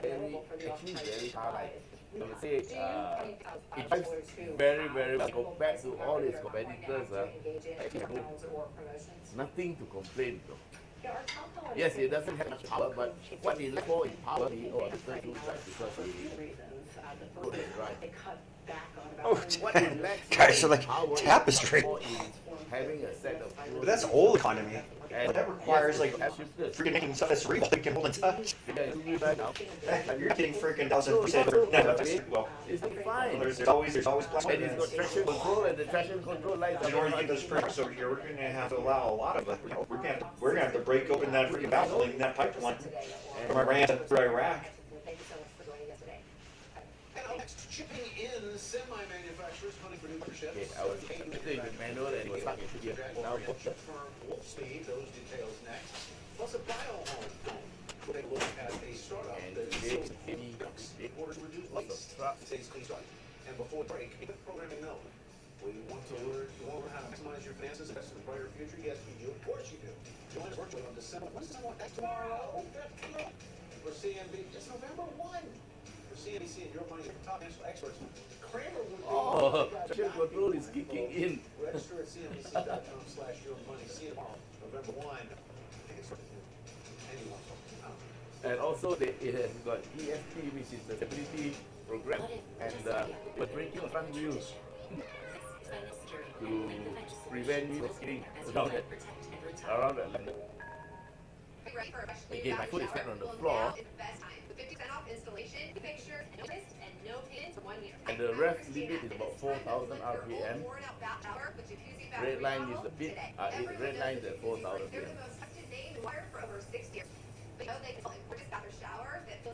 actually very car-like. I would say it drives very, very well compared to all its competitors. Actually, nothing to complain though. Yes, it doesn't have much power, but what they lack for in power, the other two drive because they Oh, guys are like tapestry. having a set of But that's old economy. That requires like freaking making stuff that's real that can hold in touch. You're getting freaking 1,000%. Well, it's fine. There's always plastic. And it's got traction control, and the traction control lights. In order to get those springs over here, we're going to have to allow a lot of it. We're going to have to break open that freaking valve in that pipeline from Iran to Iraq. Chipping in semi-manufacturers hunting for new ships. Okay, I was doing the manual and it was stuck in here. Now, For Wolfspeed, those details next. Plus a bio-home. We'll take a look at a startup that sells trucks in order to reduce waste. Today's clean start. And before the break, with programming known. You want to learn how to maximize your finances, invest in a brighter future? Yes, you do. Of course you do. Join us virtually on December. When's December? That's tomorrow. For CNB, it's November 1. CNBC and your money top experts. Kramer would be. Oh, traction control is kicking in. Register at cnbc.com/yourmoney. See you tomorrow, November 1. Anyone. And also it has got ESP, which is the stability program, and we're breaking front wheels to prevent me from skidding around that line. Again, my foot is flat on the floor. And the ref limit is about 4,000 RPM. Red line is a bit, red line is at 4,000 RPM.